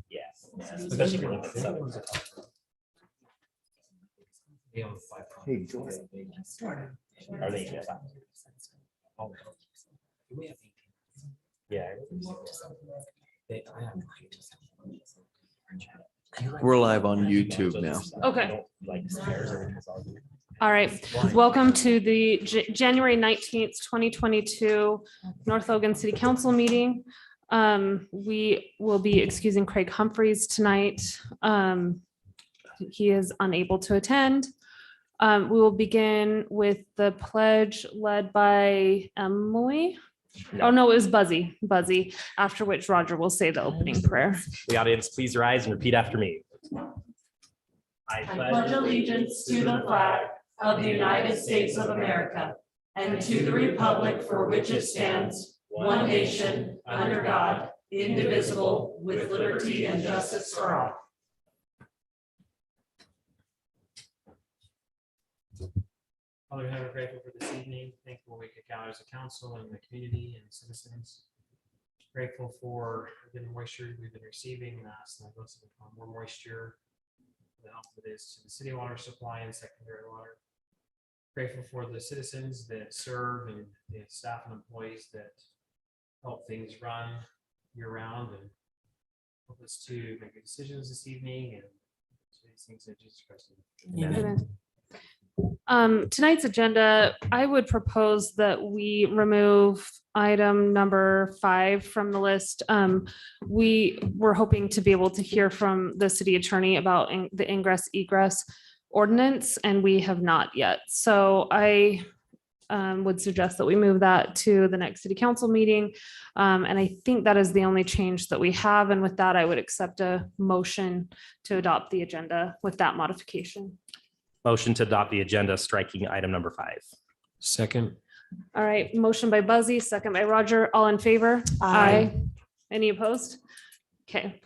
Yes, especially if you're looking at seven. Hey, go ahead. Are they? Yeah. We're live on YouTube now. Okay. All right. Welcome to the January 19th, 2022 North Logan City Council meeting. We will be excusing Craig Humphreys tonight. He is unable to attend. We will begin with the pledge led by Emily. Oh, no, it was Buzzy, after which Roger will say the opening prayer. The audience, please rise and repeat after me. I pledge allegiance to the flag of the United States of America and to the republic for which it stands, one nation, under God, indivisible, with liberty and justice for all. Father, we're grateful for this evening. Thankful we could gather as a council and the community and citizens. Grateful for the moisture we've been receiving. Ask that those more moisture, the help it is to the city water supply and secondary water. Grateful for the citizens that serve and the staff and employees that help things run year round and help us to make good decisions this evening and these things in Jesus Christ. Amen. Tonight's agenda, I would propose that we remove item number 5 from the list. We were hoping to be able to hear from the city attorney about the ingress egress ordinance, and we have not yet. So I would suggest that we move that to the next city council meeting. And I think that is the only change that we have. And with that, I would accept a motion to adopt the agenda with that modification. Motion to adopt the agenda, striking item number 5. Second. All right, motion by Buzzy, second by Roger, all in favor? Aye. Any opposed? Okay.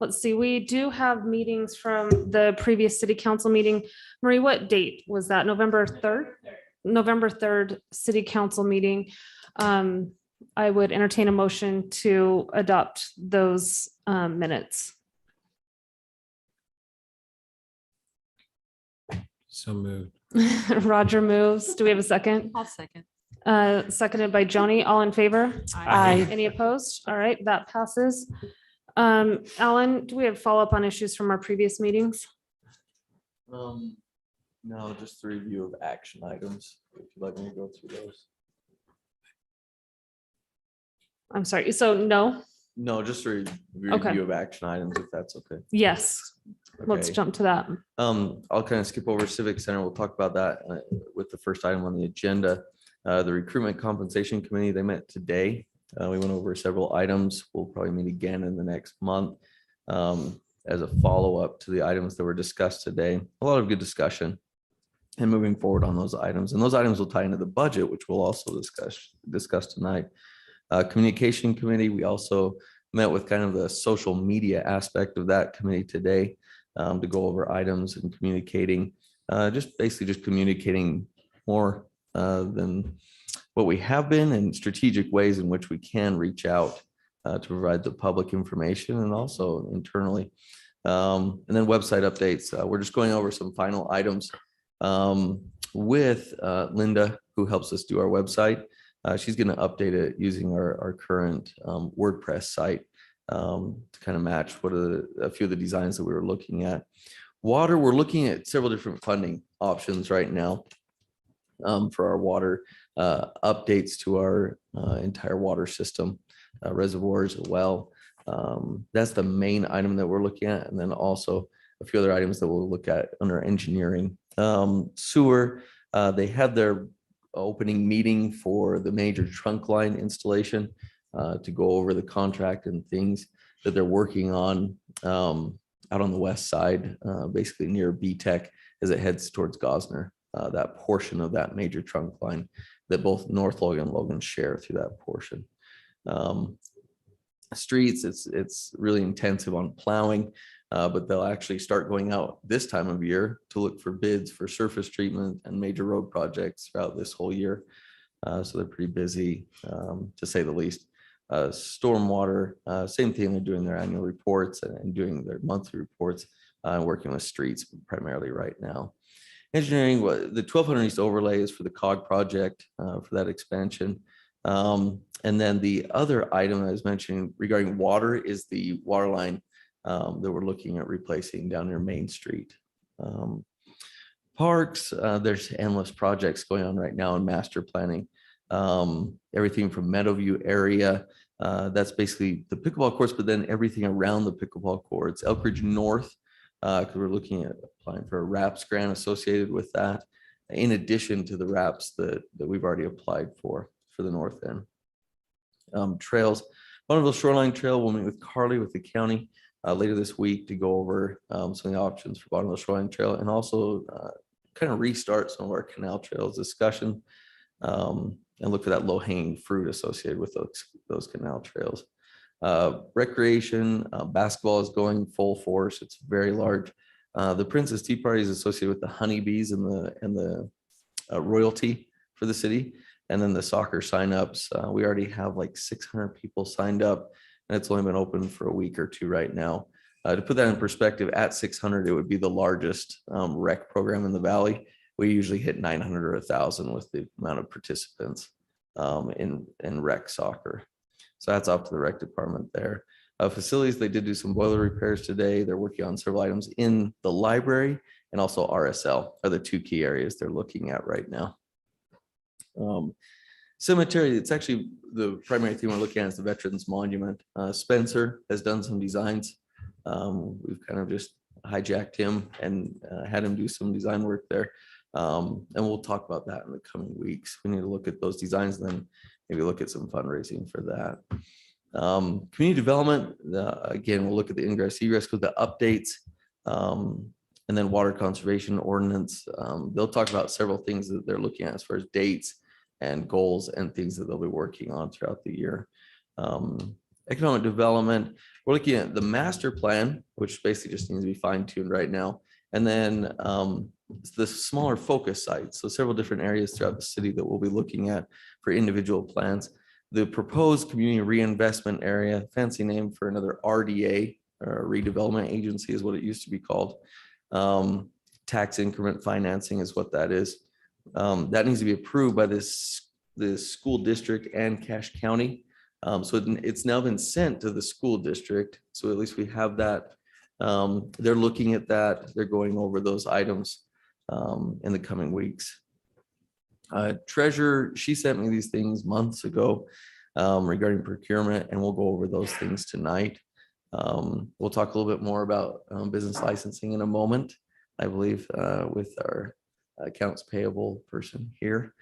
Let's see, we do have meetings from the previous city council meeting. Marie, what date was that? November 3rd? November 3rd, city council meeting. I would entertain a motion to adopt those minutes. So moved. Roger moves. Do we have a second? I'll second. Seconded by Joni. All in favor? Aye. Any opposed? All right, that passes. Alan, do we have follow-up on issues from our previous meetings? No, just the review of action items. If you'd like me to go through those. I'm sorry. So no? No, just a Okay. review of action items, if that's okay. Yes. Let's Okay. jump to that. I'll kind of skip over Civic Center. We'll talk about that with the first item on the agenda. The Recruitment Compensation Committee, they met today. We went over several items. We'll probably meet again in the next month as a follow-up to the items that were discussed today. A lot of good discussion and moving forward on those items. And those items will tie into the budget, which we'll also discuss tonight. Communication Committee, we also met with kind of the social media aspect of that committee today to go over items and communicating, just communicating more than what we have been and strategic ways in which we can reach out to provide the public information and also internally. And then website updates. We're just going over some final items with Linda, who helps us do our website. She's going to update it using our current WordPress site to kind of match a few of the designs that we were looking at. Water, we're looking at several different funding options right now for our water updates to our entire water system, reservoirs as well. That's the main item that we're looking at. And then also a few other items that we'll look at under engineering. Sewer, they had their opening meeting for the major trunk line installation to go over the contract and things that they're working on out on the west side, basically near B-Tech as it heads towards Gosner, that portion of that major trunk line that both North Logan and Logan share through that portion. Streets, it's really intensive on plowing. but they'll actually start going out this time of year to look for bids for surface treatment and major road projects throughout this whole year. So they're pretty busy, to say the least. Stormwater, same thing. They're doing their annual reports and doing their monthly reports, working with streets primarily right now. Engineering, the 1200 East overlay is for the COG project, for that expansion. And then the other item I was mentioning regarding water is the water line that we're looking at replacing down near Main Street. Parks, there's endless projects going on right now in master planning. Everything from Meadowview area, that's basically the pickleball courts, but then everything around the pickleball courts. Elk Ridge North, because we're looking at applying for a RAPS grant associated with that, in addition to the RAPS that we've already applied for the north end. Trails, Bonneville Shoreline Trail, we'll meet with Carly with the county later this week to go over some of the options for Bonneville Shoreline Trail, and also kind of restart some of our canal trails discussion, and look for that low hanging fruit associated with those canal trails. Recreation, basketball is going full force. It's very large. The Princess Tea Party is associated with the honeybees and the royalty for the city. And then the soccer signups, we already have like 600 people signed up, and it's only been open for a week or two right now. To put that in perspective, at 600, it would be the largest rec program in the valley. We usually hit 900 or 1,000 with the amount of participants in rec soccer. So that's up to the rec department there. Facilities, they did do some boiler repairs today. They're working on several items in the library, and also RSL are the two key areas they're looking at right now. Cemetery, it's actually the primary thing we're looking at is the Veterans Monument. Spencer has done some designs. We've kind of just hijacked him and had him do some design work there. And we'll talk about that in the coming weeks. We need to look at those designs and then maybe look at some fundraising for that. Community development, again, we'll look at the ingress egress with the updates, and then water conservation ordinance. They'll talk about several things that they're looking at as far as dates and goals and things that they'll be working on throughout the year. Economic development, we're looking at the master plan, which basically just needs to be fine-tuned right now. And then the smaller focus sites, so several different areas throughout the city that we'll be looking at for individual plans. The proposed community reinvestment area, fancy name for another RDA, or redevelopment agency is what it used to be called. Tax increment financing is what that is. That needs to be approved by this school district and Cache County. So it's now been sent to the school district. So at least we have that. They're looking at that. They're going over those items in the coming weeks. Treasurer, she sent me these things months ago regarding procurement, and we'll go over those things tonight. We'll talk a little bit more about business licensing in a moment, I believe, with our accounts payable person here.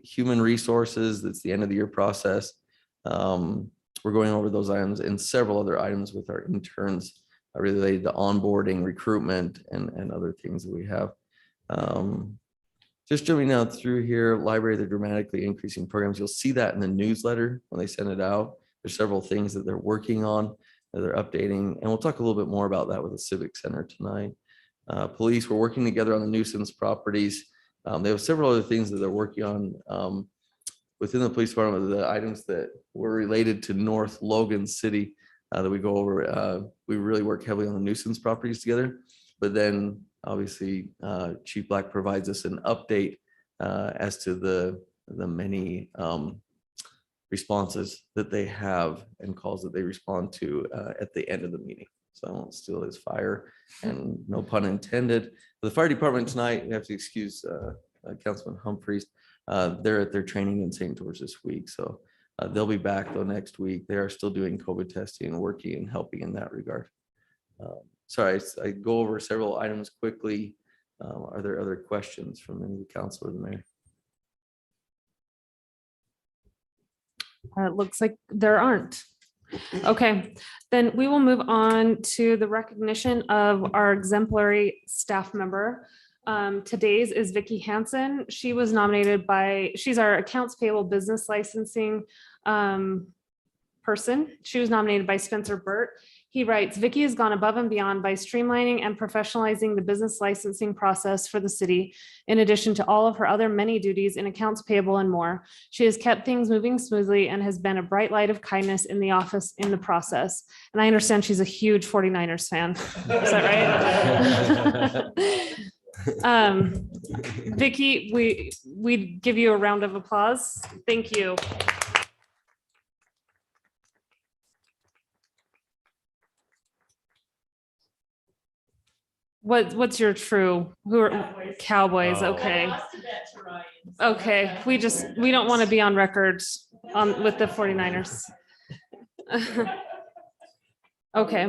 Human resources, that's the end of the year process. We're going over those items and several other items with our interns related to onboarding, recruitment, and other things that we have. Just jumping out through here, library, they're dramatically increasing programs. You'll see that in the newsletter when they send it out. There's several things that they're working on, that they're updating, and we'll talk a little bit more about that with the Civic Center tonight. Police, we're working together on the nuisance properties. They have several other things that they're working on within the police department, the items that were related to North Logan City that we go over. We really work heavily on the nuisance properties together, but then obviously Chief Black provides us an update as to the many responses that they have and calls that they respond to at the end of the meeting. So I won't steal his fire, and no pun intended. The fire department tonight, we have to excuse Councilman Humphreys. They're at their training in St. George this week. So they'll be back though next week. They are still doing COVID testing and working and helping in that regard. Sorry, I go over several items quickly. Are there other questions from any of the council or the mayor? It looks like there aren't. Okay, then we will move on to the recognition of our exemplary staff member. Today's is Vicki Hansen. She was nominated she's our accounts payable business licensing person. She was nominated by Spencer Burt. He writes, Vicky has gone above and beyond by streamlining and professionalizing the business licensing process for the city, in addition to all of her other many duties in accounts payable and more. She has kept things moving smoothly and has been a bright light of kindness in the office in the process. And I understand she's a huge 49ers fan. Is that right? Vicky, we give you a round of applause. Thank you. What's your true, who are Cowboys? Oh. Okay. Lost a bet to Ryan, so Okay, that's we don't want to be on record on with the 49ers. Okay.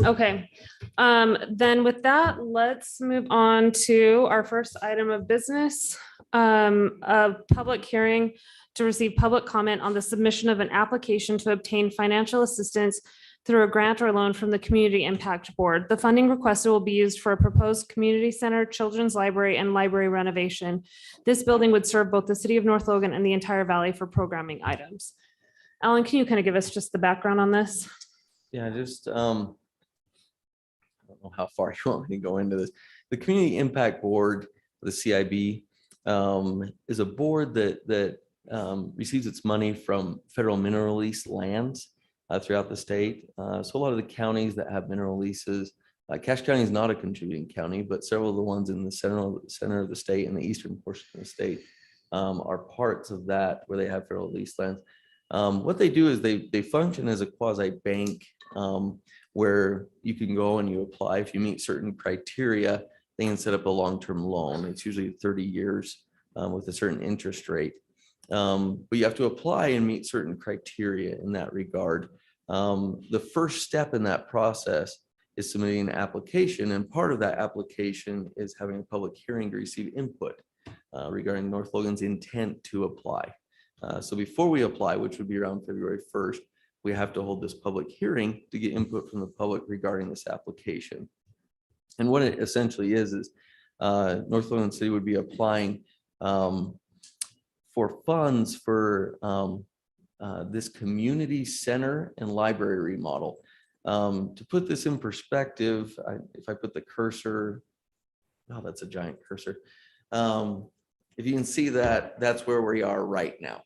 Okay, then with that, let's move on to our first item of business. A public hearing to receive public comment on the submission of an application to obtain financial assistance through a grant or loan from the Community Impact Board. The funding requested will be used for a proposed community center, children's library, and library renovation. This building would serve both the city of North Logan and the entire valley for programming items. Alan, can you kind of give us just the background on this? Yeah, just, I don't know how far you want me to go into this. The Community Impact Board, the CIB, is a board that receives its money from federal mineral lease lands throughout the state. So a lot of the counties that have mineral leases, Cache County is not a contributing county, but several of the ones in the center of the state and the eastern portion of the state are parts of that where they have federal lease lands. What they do is they function as a quasi bank where you can go and you apply. If you meet certain criteria, they can set up a long-term loan. It's usually 30 years with a certain interest rate. But you have to apply and meet certain criteria in that regard. The first step in that process is submitting an application, and part of that application is having a public hearing to receive input regarding North Logan's intent to apply. So before we apply, which would be around February 1st, we have to hold this public hearing to get input from the public regarding this application. And what it essentially is North Logan City would be applying for funds for this community center and library remodel. To put this in perspective, if I put the cursor, oh, that's a giant cursor. If you can see that, that's where we are right now.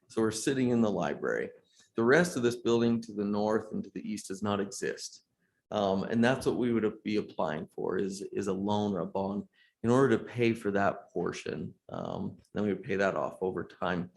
So we're sitting in the library. The rest of this building to the north and to the east does not exist. And that's what we would be applying for is a loan or a bond in order to pay for that portion. Then we would pay that off over time.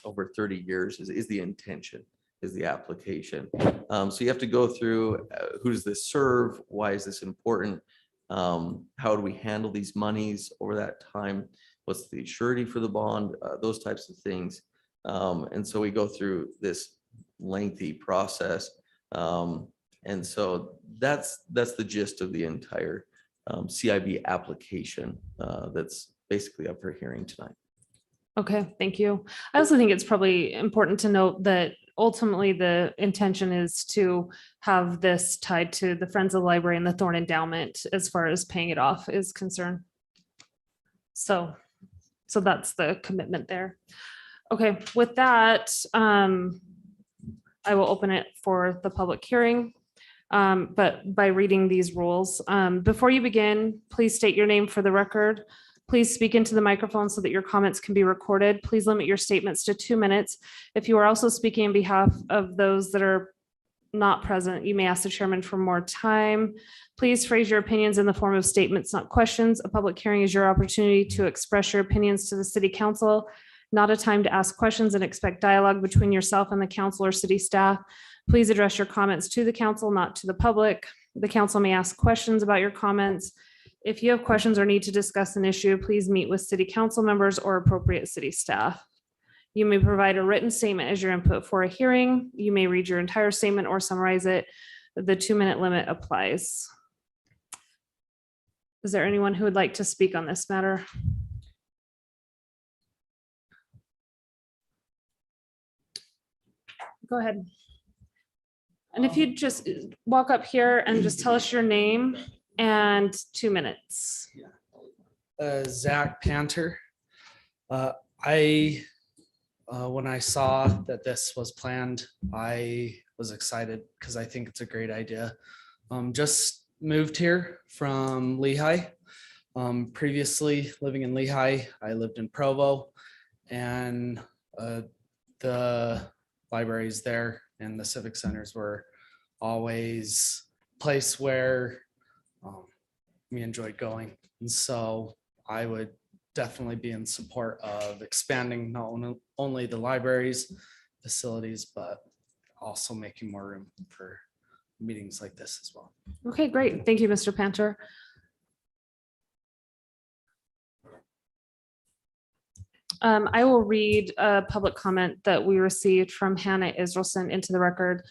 Over 30 years is the intention, is the application. So you have to go through who does this serve? Why is this important? How do we handle these monies over that time? What's the surety for the bond? Those types of things. And so we go through this lengthy process. And so that's the gist of the entire CIB application that's basically up for hearing tonight. Okay, thank you. I also think it's probably important to note that ultimately the intention is to have this tied to the Friends of the Library and the Thorn Endowment as far as paying it off is concerned. So that's the commitment there. Okay, with that, I will open it for the public hearing. But by reading these rules, before you begin, please state your name for the record. Please speak into the microphone so that your comments can be recorded. Please limit your statements to 2 minutes. If you are also speaking on behalf of those that are not present, you may ask the chairman for more time. Please phrase your opinions in the form of statements, not questions. A public hearing is your opportunity to express your opinions to the city council, not a time to ask questions and expect dialogue between yourself and the council or city staff. Please address your comments to the council, not to the public. The council may ask questions about your comments. If you have questions or need to discuss an issue, please meet with city council members or appropriate city staff. You may provide a written statement as your input for a hearing. You may read your entire statement or summarize it. The 2-minute limit applies. Is there anyone who would like to speak on this matter? Go ahead. And if you just walk up here and just tell us your name and 2 minutes. Zach Panter. I When I saw that this was planned, I was excited because I think it's a great idea. Just moved here from Lehigh. Previously living in Lehigh, I lived in Provo, and the libraries there and the civic centers were always a place where we enjoyed going. And so I would definitely be in support of expanding not only the libraries facilities, but also making more room for meetings like this as well. Okay, great. Thank you, Mr. Panter. I will read a public comment that we received from Hannah Israelson into the record.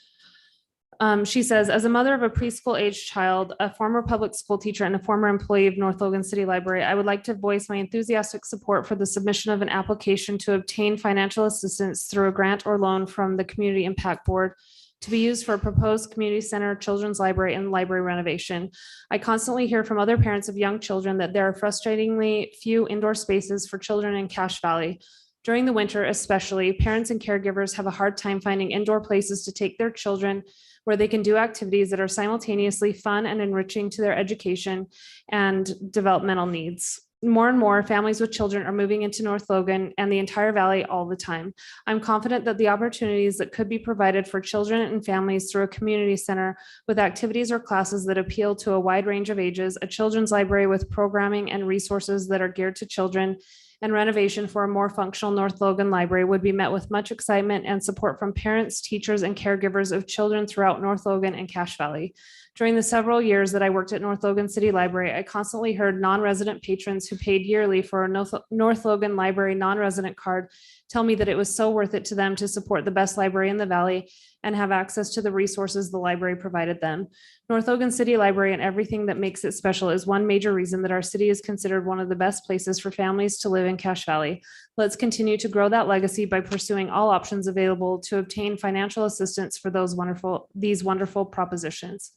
She says, as a mother of a preschool age child, a former public school teacher, and a former employee of North Logan City Library, I would like to voice my enthusiastic support for the submission of an application to obtain financial assistance through a grant or loan from the Community Impact Board to be used for a proposed community center, children's library, and library renovation. I constantly hear from other parents of young children that there are frustratingly few indoor spaces for children in Cache Valley. During the winter especially, parents and caregivers have a hard time finding indoor places to take their children where they can do activities that are simultaneously fun and enriching to their education and developmental needs. More and more families with children are moving into North Logan and the entire valley all the time. I'm confident that the opportunities that could be provided for children and families through a community center with activities or classes that appeal to a wide range of ages, a children's library with programming and resources that are geared to children, and renovation for a more functional North Logan library would be met with much excitement and support from parents, teachers, and caregivers of children throughout North Logan and Cache Valley. During the several years that I worked at North Logan City Library, I constantly heard non-resident patrons who paid yearly for a North Logan Library non-resident card tell me that it was so worth it to them to support the best library in the valley and have access to the resources the library provided them. North Logan City Library and everything that makes it special is one major reason that our city is considered one of the best places for families to live in Cache Valley. Let's continue to grow that legacy by pursuing all options available to obtain financial assistance for these wonderful propositions.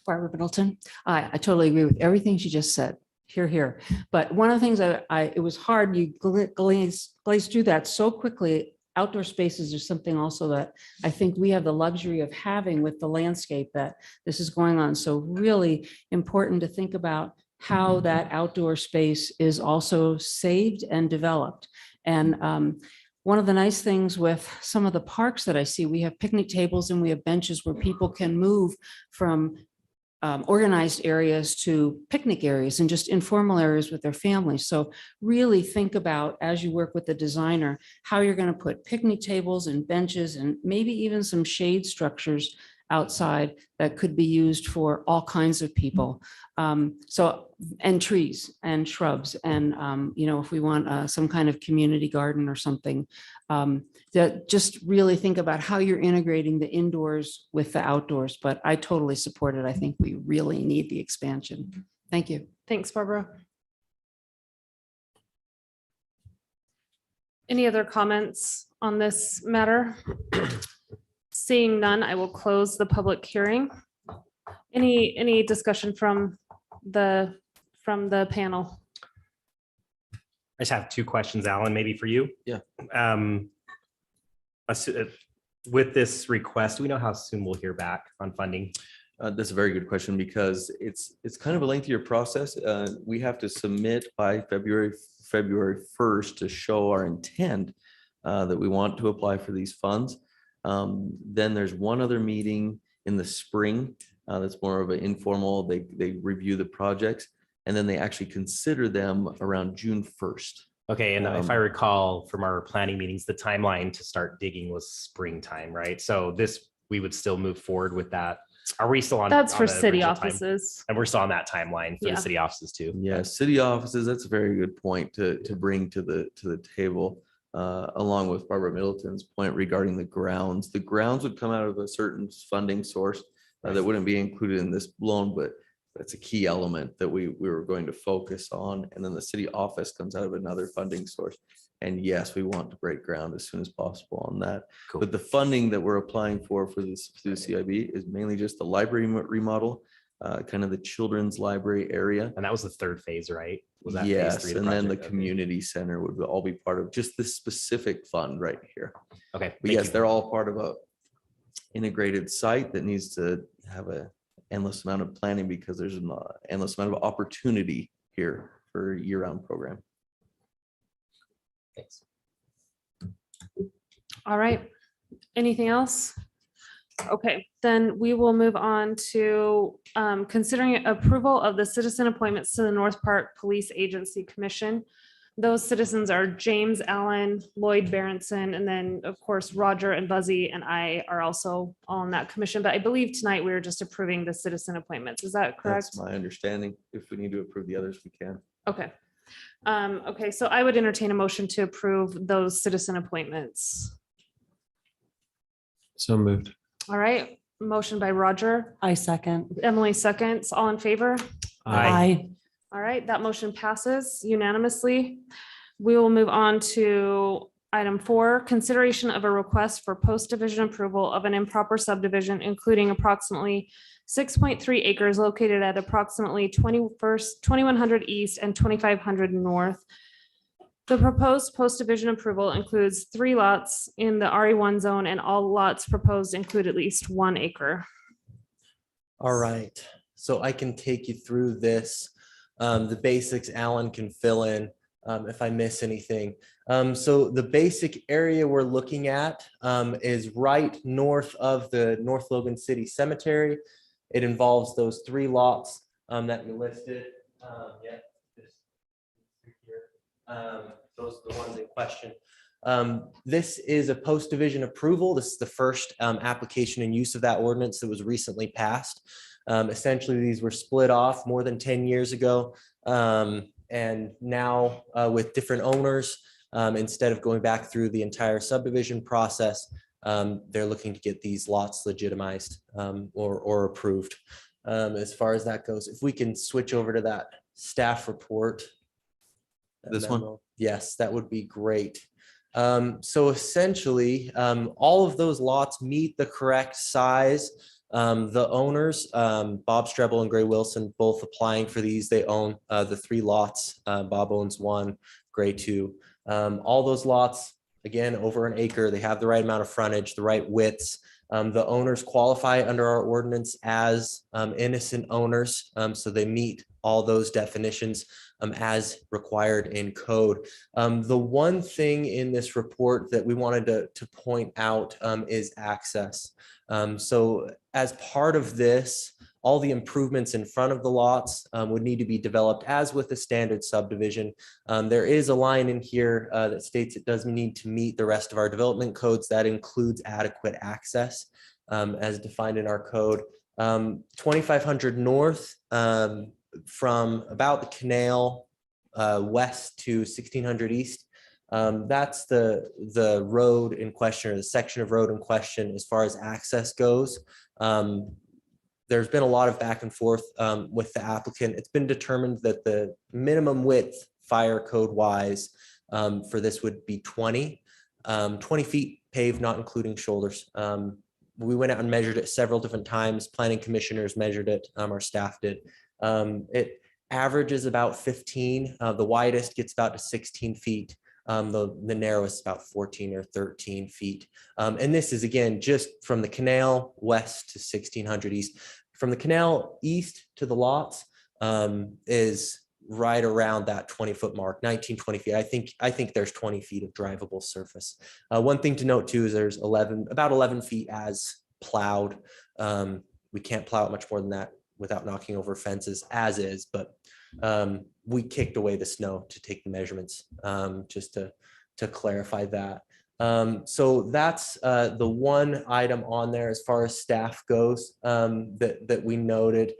Barbara Middleton. I totally agree with everything she just said. Hear, hear. But one of the things it was hard, you glazed through that so quickly. Outdoor spaces are something also that I think we have the luxury of having with the landscape that this is going on. So really important to think about how that outdoor space is also saved and developed. And one of the nice things with some of the parks that I see, we have picnic tables and we have benches where people can move from organized areas to picnic areas and just informal areas with their families. So really think about, as you work with the designer, how you're going to put picnic tables and benches and maybe even some shade structures outside that could be used for all kinds of people. And trees and shrubs and, if we want some kind of community garden or something, that just really think about how you're integrating the indoors with the outdoors. But I totally support it. I think we really need the expansion. Thank you. Thanks, Barbara. Any other comments on this matter? Seeing none, I will close the public hearing. Any discussion from the panel? I just have two questions, Alan, maybe for you. Yeah. With this request, do we know how soon we'll hear back on funding? That's a very good question because it's kind of a lengthier process. We have to submit by February 1st to show our intent that we want to apply for these funds. Then there's one other meeting in the spring that's more of an informal. They review the projects and then they actually consider them around June 1st. Okay, and if I recall from our planning meetings, the timeline to start digging was springtime, right? So we would still move forward with that. Are we still on? That's for the city original time? offices. And we're still on that timeline for Yeah. the city offices too. Yeah, city offices, that's a very good point to bring to the table, along with Barbara Middleton's point regarding the grounds. The grounds would come out of a certain funding source that wouldn't be included in this loan, but that's a key element that we were going to focus on. And then the city office comes out of another funding source. And yes, we want to break ground as soon as possible on that. Cool. But the funding that we're applying for this through CIB is mainly just the library remodel. kind of the children's library area. And that was the third phase, right? Was that phase Yes, 3 of and then the project? Okay. community center would all be part of just this specific fund right here. Okay. But thank yes, you. they're all part of a integrated site that needs to have a endless amount of planning because there's an endless amount of opportunity here for a year-round program. Thanks. All right. Anything else? Okay, then we will move on to considering approval of the citizen appointments to the North Park Police Agency Commission. Those citizens are James Allen, Lloyd Berenson, and then, of course, Roger and Buzzy and I are also on that commission. But I believe tonight we were just approving the citizen appointments. Is that correct? That's my understanding. If we need to approve the others, we can. Okay. Okay, so I would entertain a motion to approve those citizen appointments. So moved. All right, motion by Roger, I second. Emily seconds, all in favor? I, All right, that motion passes unanimously. We will move on to item 4, consideration of a request for post-division approval of an improper subdivision, including approximately 6.3 acres located at approximately 2100 East and 2500 North. The proposed post-division approval includes 3 lots in the RE1 zone, and all lots proposed include at least 1 acre. All right, so I can take you through this. The basics Alan can fill in if I miss anything. So the basic area we're looking at is right north of the North Logan City Cemetery. It involves those 3 lots that you listed. Yeah, those are the ones in question. This is a post-division approval. This is the first application and use of that ordinance that was recently passed. Essentially, these were split off more than 10 years ago. And now with different owners, instead of going back through the entire subdivision process, they're looking to get these lots legitimized or approved as far as that goes. If we can switch over to that staff report. This one? memo. Yes, that would be great. So essentially, all of those lots meet the correct size. The owners, Bob Strebel and Gray Wilson, both applying for these. They own the 3 lots. Bob owns 1, Gray 2. All those lots, again, over 1 acre. They have the right amount of frontage, the right widths. The owners qualify under our ordinance as innocent owners, so they meet all those definitions as required in code. The one thing in this report that we wanted to point out is access. So as part of this, all the improvements in front of the lots would need to be developed as with the standard subdivision. There is a line in here that states it does need to meet the rest of our development codes. That includes adequate access as defined in our code. 2500 North from about the canal west to 1600 East. That's the road in question, or the section of road in question as far as access goes. There's been a lot of back and forth with the applicant. It's been determined that the minimum width fire code wise for this would be 20 feet paved, not including shoulders. We went out and measured it several different times. Planning commissioners measured it, our staff did. It averages about 15. The widest gets about to 16 feet. The narrowest about 14 or 13 feet. And this is, again, just from the canal west to 1600 East. From the canal east to the lots is right around that 20-foot mark, 19, 20 feet. I think there's 20 feet of drivable surface. One thing to note too is there's about 11 feet as plowed. We can't plow it much more than that without knocking over fences as is, but we kicked away the snow to take the measurements, just to clarify that. So that's the one item on there as far as staff goes that we noted.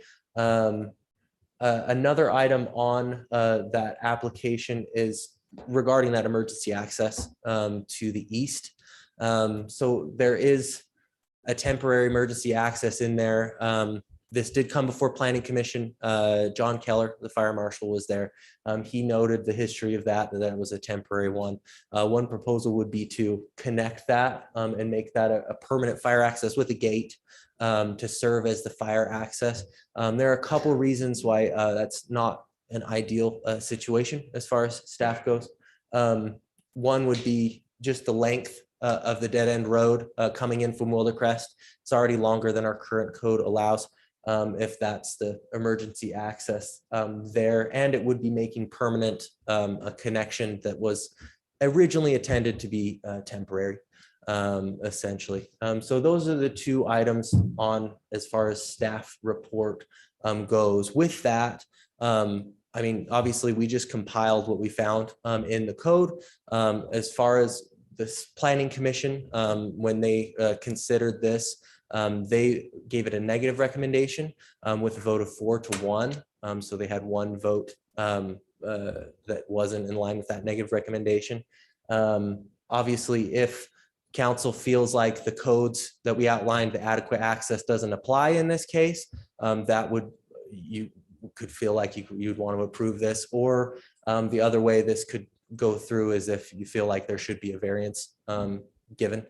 Another item on that application is regarding that emergency access to the east. So there is a temporary emergency access in there. This did come before Planning Commission. John Keller, the fire marshal, was there. He noted the history of that it was a temporary one. One proposal would be to connect that and make that a permanent fire access with a gate to serve as the fire access. There are a couple reasons why that's not an ideal situation as far as staff goes. One would be just the length of the dead end road coming in from Wildercrest. It's already longer than our current code allows. If that's the emergency access there, and it would be making permanent a connection that was originally intended to be temporary, essentially. So those are the two items on as far as staff report goes. With that, I mean, obviously, we just compiled what we found in the code. As far as this planning commission, when they considered this, they gave it a negative recommendation with a vote of 4-1. So they had one vote that wasn't in line with that negative recommendation. Obviously, if council feels like the codes that we outlined, the adequate access doesn't apply in this case, that would, you could feel like you'd want to approve this, or the other way this could go through is if you feel like there should be a variance given.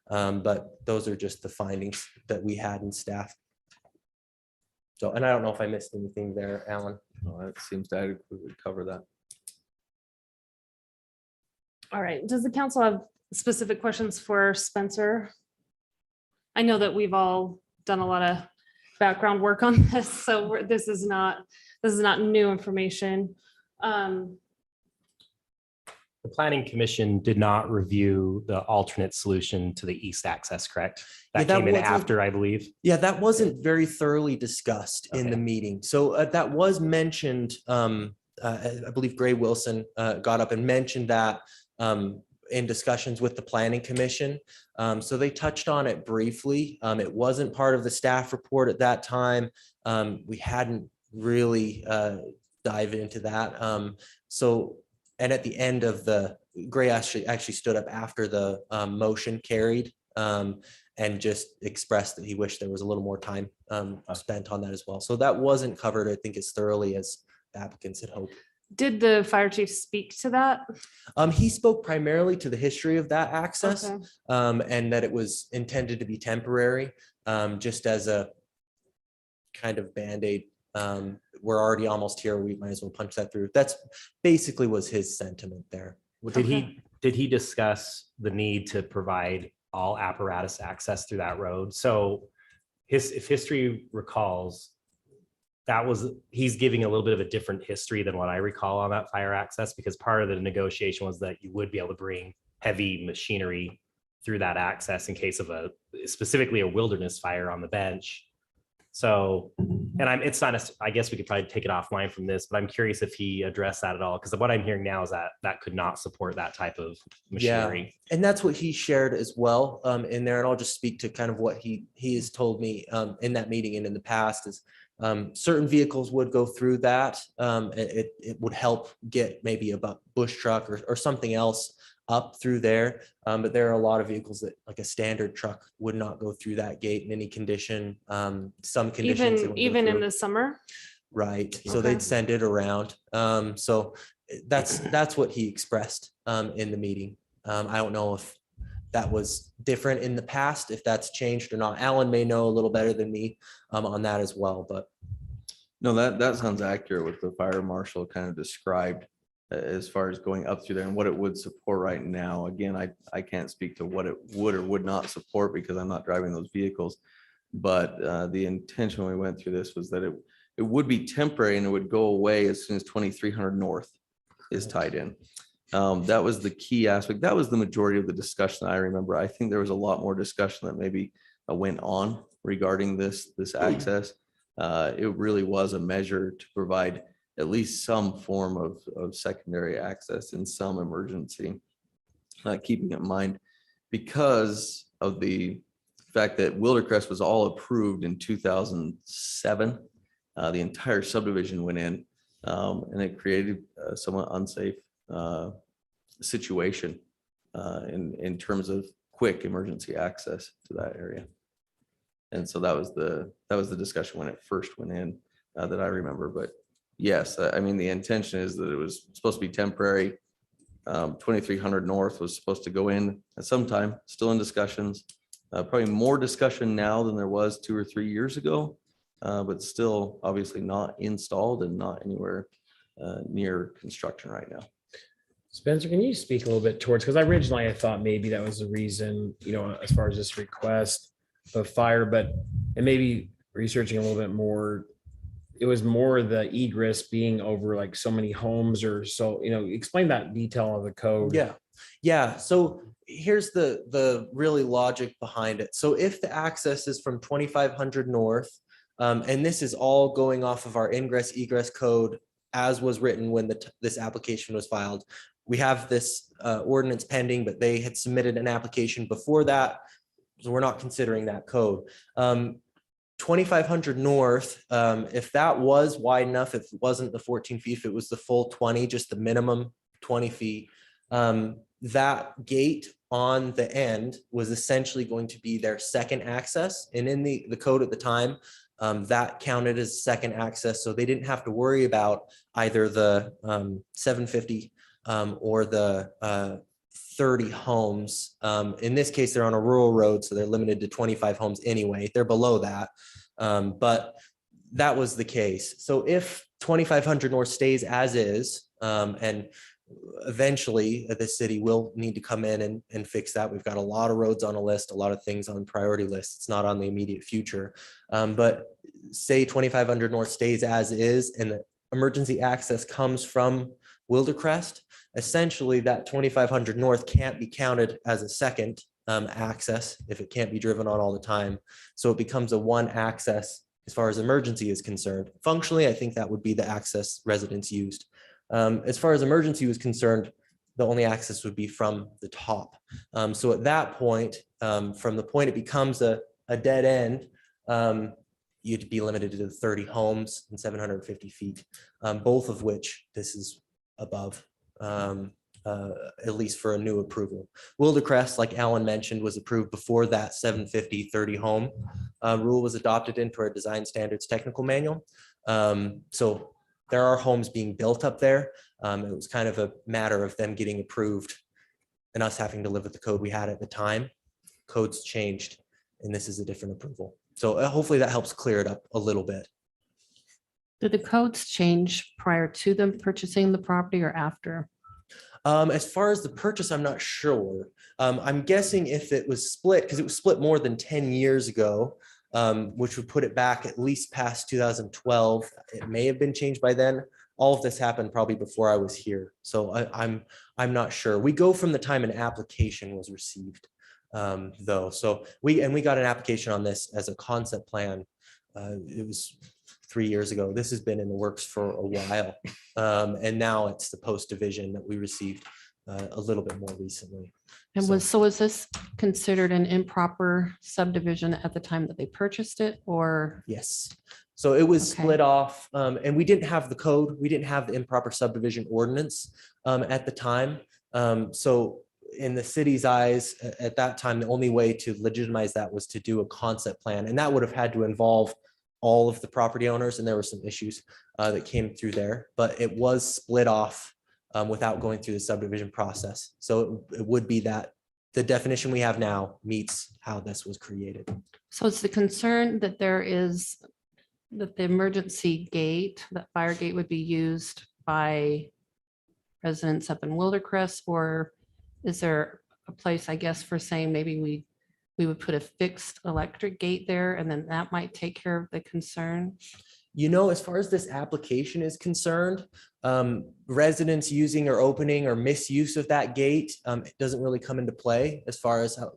But those are just the findings that we had in staff. So, and I don't know if I missed anything there, Alan. No, that seems to adequately cover that. All right, does the council have specific questions for Spencer? I know that we've all done a lot of background work on this, so this is not new information. The planning commission did not review the alternate solution to the east access, correct? Yeah, That that came in wasn't- after, I believe. Yeah, that wasn't very thoroughly discussed in the Okay. meeting. So that was mentioned. I believe Gray Wilson got up and mentioned that in discussions with the planning commission. So they touched on it briefly. It wasn't part of the staff report at that time. We hadn't really dived into that. And at the end of Gray actually stood up after the motion carried and just expressed that he wished there was a little more time spent on that as well. So that wasn't covered, I think, as thoroughly as the applicants had hoped. Did the fire chief speak to that? He spoke primarily to the history of that access Okay. and that it was intended to be temporary, just as a kind of Band-Aid. We're already almost here. We might as well punch that through. That's basically was his sentiment there. Well, did he discuss the need to provide all apparatus access through that road? So if history recalls, he's giving a little bit of a different history than what I recall on that fire access, because part of the negotiation was that you would be able to bring heavy machinery through that access in case of specifically a wilderness fire on the bench. So, and it's not, I guess we could probably take it offline from this, but I'm curious if he addressed that at all, because what I'm hearing now is that could not support that type of machinery. And that's what he shared as well in there. And I'll just speak to kind of what he has told me in that meeting and in the past is certain vehicles would go through that. It would help get maybe a bush truck or something else up through there. But there are a lot of vehicles that, like a standard truck, would not go through that gate in any condition. Some conditions. they wouldn't go Even in through. the summer? Right. So Okay. they'd send it around. So that's what he expressed in the meeting. I don't know if that was different in the past, if that's changed or not. Alan may know a little better than me on that as well, but. No, that sounds accurate with the fire marshal kind of described as far as going up through there and what it would support right now. Again, I can't speak to what it would or would not support because I'm not driving those vehicles. But the intention when we went through this was that it would be temporary and it would go away as soon as 2300 North is tied in. That was the key aspect. That was the majority of the discussion I remember. I think there was a lot more discussion that maybe went on regarding this access. It really was a measure to provide at least some form of secondary access in some emergency. Keeping in mind, because of the fact that Wildercrest was all approved in 2007, the entire subdivision went in and it created a somewhat unsafe situation in terms of quick emergency access to that area. And so that was the discussion when it first went in that I remember. But yes, I mean, the intention is that it was supposed to be temporary. 2300 North was supposed to go in at some time, still in discussions. Probably more discussion now than there was 2 or 3 years ago, but still obviously not installed and not anywhere near construction right now. Spencer, can you speak a little bit towards, because originally I thought maybe that was the reason, as far as this request of fire, but and maybe researching a little bit more, it was more the egress being over like so many homes or so, explain that detail of the code. Yeah. So here's the really logic behind it. So if the access is from 2500 North, and this is all going off of our ingress egress code as was written when this application was filed. We have this ordinance pending, but they had submitted an application before that. So we're not considering that code. 2500 North, if that was wide enough, if it wasn't the 14 feet, if it was the full 20, just the minimum 20 feet, that gate on the end was essentially going to be their second access. And in the code at the time, that counted as second access. So they didn't have to worry about either the 750 or the 30 homes. In this case, they're on a rural road, so they're limited to 25 homes anyway. They're below that. But that was the case. So if 2500 North stays as is, and eventually the city will need to come in and fix that. We've got a lot of roads on a list, a lot of things on priority lists. It's not on the immediate future. But say 2500 North stays as is and the emergency access comes from Wildercrest, essentially that 2500 North can't be counted as a second access if it can't be driven on all the time. So it becomes a one access as far as emergency is concerned. Functionally, I think that would be the access residents used. As far as emergency was concerned, the only access would be from the top. So at that point, from the point it becomes a dead end, you'd be limited to 30 homes and 750 feet, both of which this is above, at least for a new approval. Wildercrest, like Alan mentioned, was approved before that 750 30 home rule was adopted into our design standards technical manual. So there are homes being built up there. It was kind of a matter of them getting approved and us having to live with the code we had at the time. Codes changed and this is a different approval. So hopefully that helps clear it up a little bit. Did the codes change prior to them purchasing the property or after? As far as the purchase, I'm not sure. I'm guessing if it was split, because it was split more than 10 years ago, which would put it back at least past 2012. It may have been changed by then. All of this happened probably before I was here. So I'm not sure. We go from the time an application was received, though. So we got an application on this as a concept plan. It was 3 years ago. This has been in the works for a while. And now it's the post division that we received a little bit more recently. And was this considered an improper subdivision at the time that they purchased it, or? Yes. So it was Okay. split off, and we didn't have the code. We didn't have the improper subdivision ordinance at the time. So in the city's eyes at that time, the only way to legitimize that was to do a concept plan. And that would have had to involve all of the property owners. And there were some issues that came through there, but it was split off without going through the subdivision process. So it would be that the definition we have now meets how this was created. So it's the concern that that the emergency gate, that fire gate would be used by residents up in Wildercrest, or is there a place, I guess, for saying maybe we would put a fixed electric gate there and then that might take care of the concern? You know, as far as this application is concerned, residents using or opening or misuse of that gate, it doesn't really come into play as far as how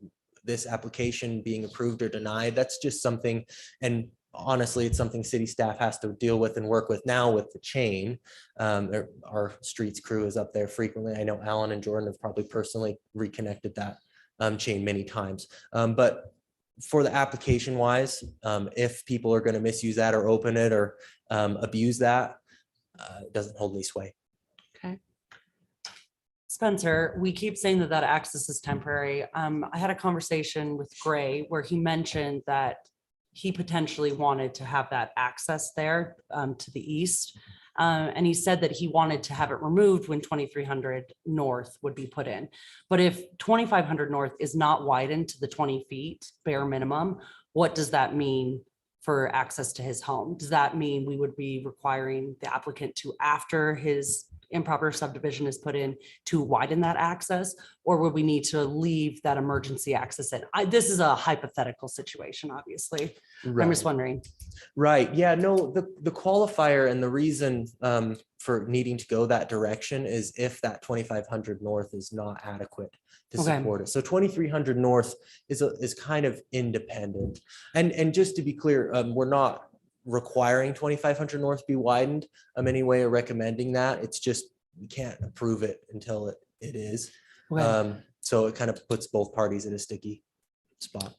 this application being approved or denied. That's just something, and honestly, it's something city staff has to deal with and work with now with the chain. Our streets crew is up there frequently. I know Alan and Jordan have probably personally reconnected that chain many times. But for the application wise, if people are going to misuse that or open it or abuse that, it doesn't hold any sway. Okay. Spencer, we keep saying that access is temporary. I had a conversation with Gray where he mentioned that he potentially wanted to have that access there to the east. And he said that he wanted to have it removed when 2300 north would be put in. But if 2500 north is not widened to the 20 feet bare minimum, what does that mean for access to his home? Does that mean we would be requiring the applicant to, after his improper subdivision is put in, to widen that access? Or would we need to leave that emergency access in? This is a hypothetical situation, obviously. I'm just wondering. Right. Yeah, no, the qualifier and the reason for needing to go that direction is if that 2500 north is not adequate to Okay. support it. So 2300 north is kind of independent. And just to be clear, we're not requiring 2500 north be widened anyway or recommending that. It's just we can't approve it until it is. Okay. So it kind of puts both parties in a sticky spot.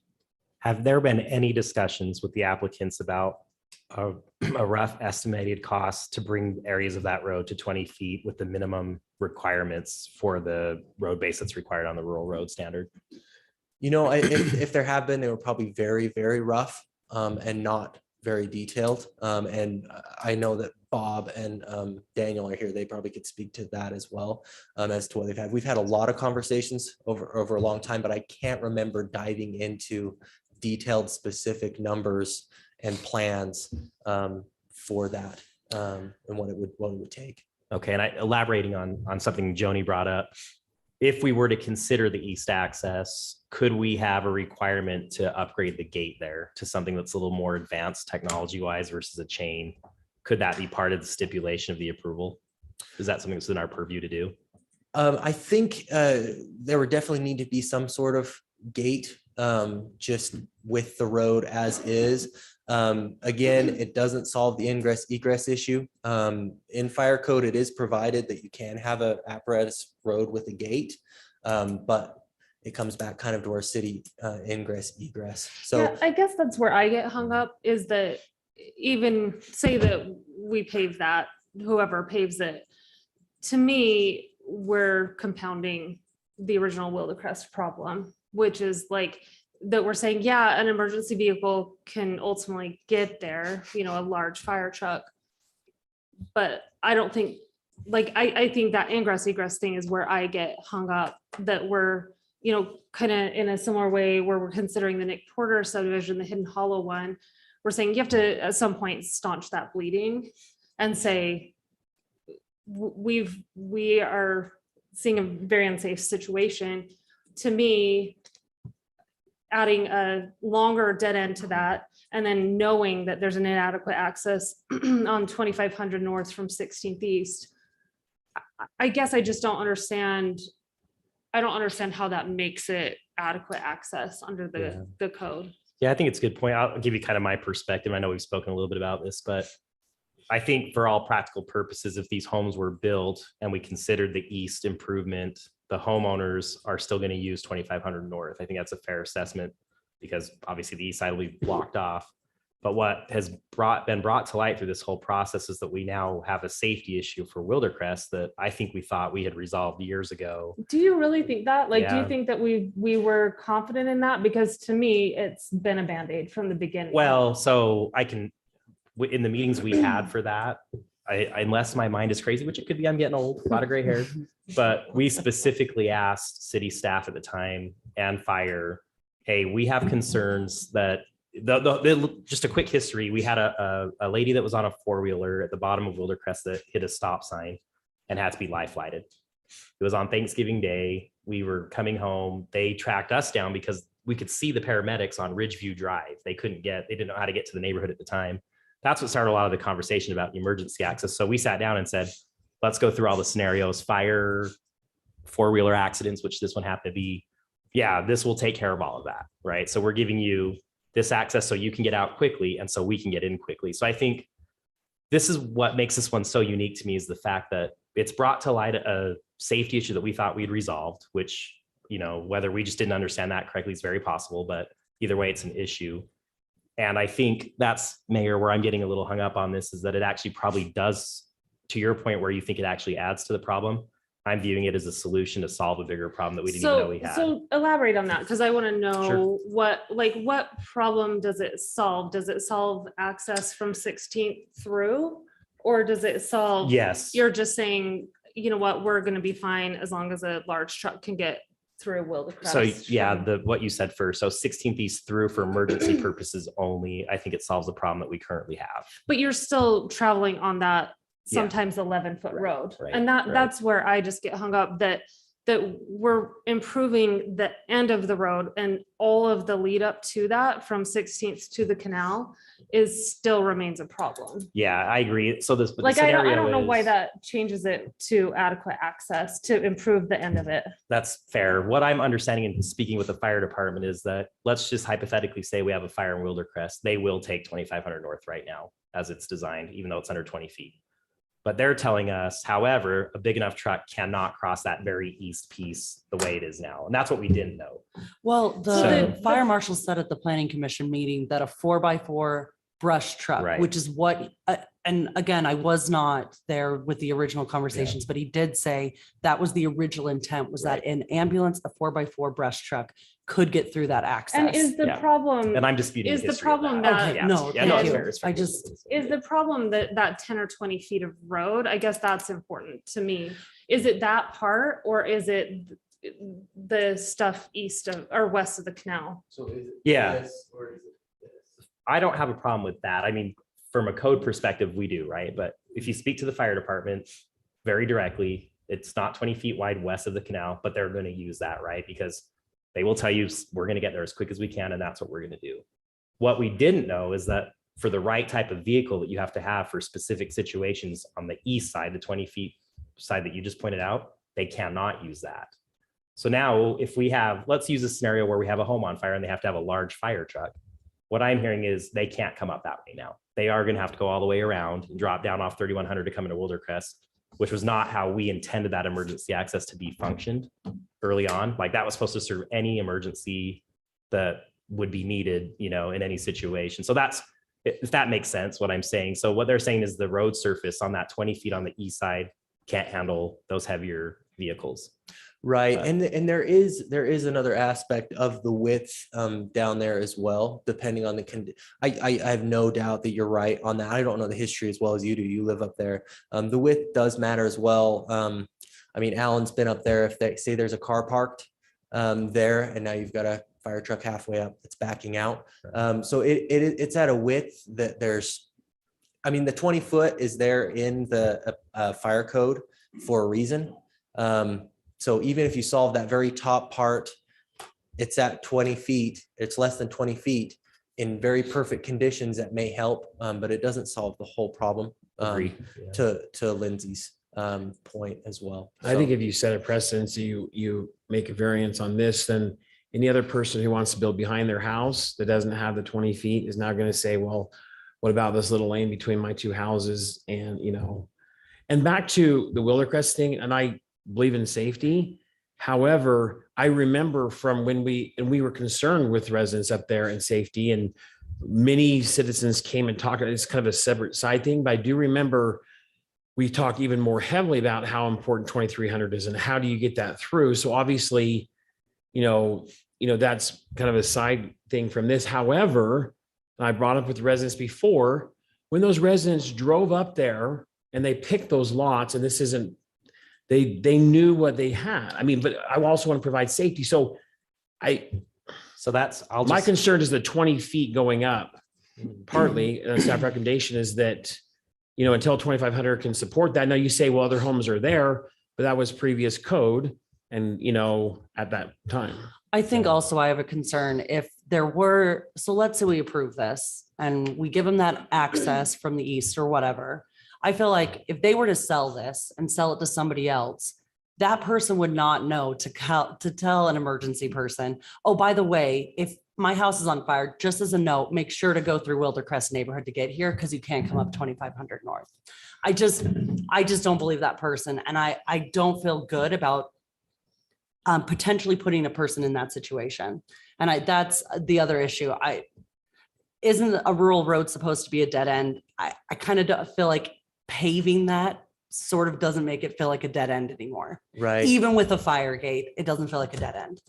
Have there been any discussions with the applicants about a rough estimated cost to bring areas of that road to 20 feet with the minimum requirements for the road base that's required on the rural road standard? You know, if there have been, they were probably very, very rough and not very detailed. And I know that Bob and Daniel are here. They probably could speak to that as well as to what they've had. We've had a lot of conversations over a long time, but I can't remember diving into detailed specific numbers and plans for that and what it would take. Okay, and elaborating on something Joni brought up, if we were to consider the east access, could we have a requirement to upgrade the gate there to something that's a little more advanced technology wise versus a chain? Could that be part of the stipulation of the approval? Is that something that's in our purview to do? I think there would definitely need to be some sort of gate just with the road as is. Again, it doesn't solve the ingress egress issue. In fire code, it is provided that you can have an apparatus road with a gate, but it comes back kind of to our city ingress egress. So Yeah, I guess that's where I get hung up, is that even say that we pave that, whoever paves it, to me, we're compounding the original Wildecrest problem, which is like that we're saying, yeah, an emergency vehicle can ultimately get there, you know, a large fire truck. But I don't think, like, I think that ingress egress thing is where I get hung up, that we're, you know, kind of in a similar way where we're considering the Nick Porter subdivision, the Hidden Hollow one. We're saying you have to at some point staunch that bleeding and say, we are seeing a very unsafe situation. To me, adding a longer dead end to that, and then knowing that there's an inadequate access on 2500 north from 16th east, I guess I just don't understand. I don't understand how that makes it adequate access under the code. Yeah, I think it's a good point. I'll give you kind of my perspective. I know we've spoken a little bit about this, but I think for all practical purposes, if these homes were built and we considered the east improvement, the homeowners are still going to use 2500 north. I think that's a fair assessment because obviously the east side will be blocked off. But what has been brought to light through this whole process is that we now have a safety issue for Wildecrest that I think we thought we had resolved years ago. Do you really think that? Like, do Yeah. you think that we were confident in that? Because to me, it's been a Band-Aid from the beginning. Well, so I can, in the meetings we had for that, unless my mind is crazy, which it could be, I'm getting old, a lot of gray hair, but we specifically asked city staff at the time and fire, hey, we have concerns that just a quick history. We had a lady that was on a four-wheeler at the bottom of Wildecrest that hit a stop sign and had to be life flighted. It was on Thanksgiving Day. We were coming home. They tracked us down because we could see the paramedics on Ridgeview Drive. They didn't know how to get to the neighborhood at the time. That's what started a lot of the conversation about emergency access. So we sat down and said, let's go through all the scenarios, fire, four-wheeler accidents, which this one happened to be. Yeah, this will take care of all of that, right? So we're giving you this access so you can get out quickly and so we can get in quickly. So I think this is what makes this one so unique to me, is the fact that it's brought to light a safety issue that we thought we'd resolved, which, you know, whether we just didn't understand that correctly is very possible, but either way, it's an issue. And I think that's, Mayor, where I'm getting a little hung up on this, is that it actually probably does, to your point where you think it actually adds to the problem. I'm viewing it as a solution to solve a bigger problem that we didn't even know we had. So elaborate on that, because I want to know Sure. what problem does it solve? Does it solve access from 16th through? Or does it solve? Yes. You're just saying, you know what, we're gonna be fine as long as a large truck can get through Wildecrest. So yeah, from- what you said first. So 16th East through for emergency purposes only. I think it solves the problem that we currently have. But you're still traveling on that Yeah. sometimes 11-foot road. right, And right. that's where I just get hung up that we're improving the end of the road and all of the lead up to that from 16th to the canal is still remains a problem. Yeah, I agree. So this, but the Like, I scenario don't know why is- that changes it to adequate access to improve the end of it. That's fair. What I'm understanding and speaking with the fire department is that, let's just hypothetically say we have a fire in Wildecrest. They will take 2500 north right now as it's designed, even though it's under 20 feet. But they're telling us, however, a big enough truck cannot cross that very east piece the way it is now. And that's what we didn't know. Well, So the fire marshal said at the planning commission meeting that a 4x4 brush truck, Right. which is what, and again, I was not there with the original conversations, but he did say that was the original intent, was that an ambulance, a 4x4 brush truck could get through that access. And is the Yeah. problem, And I'm disputing Is the history of problem that. that- Okay, Yeah, no, yeah, no, thank it's you. fair, it's fair. I just- is the problem that 10 or 20 feet of road? I guess that's important to me. Is it that part or is it the stuff east of or west of the canal? So is it Yeah. this or is it this? I don't have a problem with that. I mean, from a code perspective, we do, right? But if you speak to the fire department very directly, it's not 20 feet wide west of the canal, but they're going to use that, right? Because they will tell you, we're going to get there as quick as we can, and that's what we're going to do. What we didn't know is that for the right type of vehicle that you have to have for specific situations on the east side, the 20 feet side that you just pointed out, they cannot use that. So now if we have, let's use a scenario where we have a home on fire and they have to have a large fire truck. What I'm hearing is they can't come up that way now. They are going to have to go all the way around and drop down off 3100 to come into Wildecrest, which was not how we intended that emergency access to be functioned early on. Like that was supposed to serve any emergency that would be needed, you know, in any situation. So that's, if that makes sense, what I'm saying. So what they're saying is the road surface on that 20 feet on the east side can't handle those heavier vehicles. Right, But- and there is another aspect of the width down there as well, depending on the I have no doubt that you're right on that. I don't know the history as well as you do. You live up there. The width does matter as well. I mean, Alan's been up there. If they say there's a car parked there, and now you've got a fire truck halfway up that's backing out. So it's at a width that there's, I mean, the 20 foot is there in the fire code for a reason. So even if you solve that very top part, it's at 20 feet, it's less than 20 feet in very perfect conditions that may help, but it doesn't solve the whole problem. Agree. To Lindsay's point as well. I think if you set a precedence, you make a variance on this, then any other person who wants to build behind their house that doesn't have the 20 feet is now going to say, well, what about this little lane between my two houses? And, you know, and back to the Wildecrest thing, and I believe in safety. However, I remember from when we were concerned with residents up there and safety, and many citizens came and talked. It's kind of a separate side thing, but I do remember we talked even more heavily about how important 2300 is and how do you get that through. So obviously, you know, that's kind of a side thing from this. However, I brought up with residents before, when those residents drove up there and they picked those lots, and this isn't, they knew what they had. I mean, but I also want to provide safety. So So that's, my concern is the 20 feet going up. Partly, staff recommendation is that, you know, until 2500 can support that. Now you say, well, other homes are there, but that was previous code. And, you know, at that time. I think also I have a concern if there were, so let's say we approve this and we give them that access from the east or whatever. I feel like if they were to sell this and sell it to somebody else, that person would not know to tell an emergency person, oh, by the way, if my house is on fire, just as a note, make sure to go through Wildecrest neighborhood to get here because you can't come up 2500 north. I just don't believe that person. And I don't feel good about potentially putting a person in that situation. And that's the other issue. Isn't a rural road supposed to be a dead end? I kind of feel like paving that sort of doesn't make it feel like a dead end anymore. Right. Even with a fire gate, it doesn't feel like a dead end.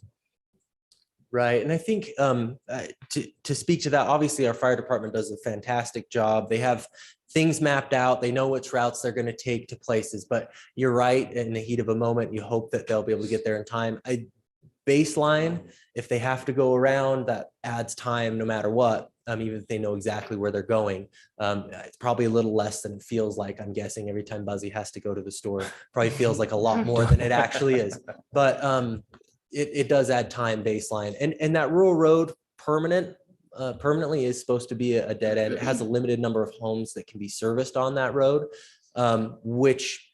Right. And I think to speak to that, obviously our fire department does a fantastic job. They have things mapped out. They know which routes they're going to take to places, but you're right. In the heat of a moment, you hope that they'll be able to get there in time. Baseline, if they have to go around, that adds time no matter what. Even if they know exactly where they're going. It's probably a little less than it feels like, I'm guessing, every time Buzzy has to go to the store. Probably feels like a lot more than it actually is. But it does add time baseline. And that rural road permanently is supposed to be a dead end. It has a limited number of homes that can be serviced on that road, which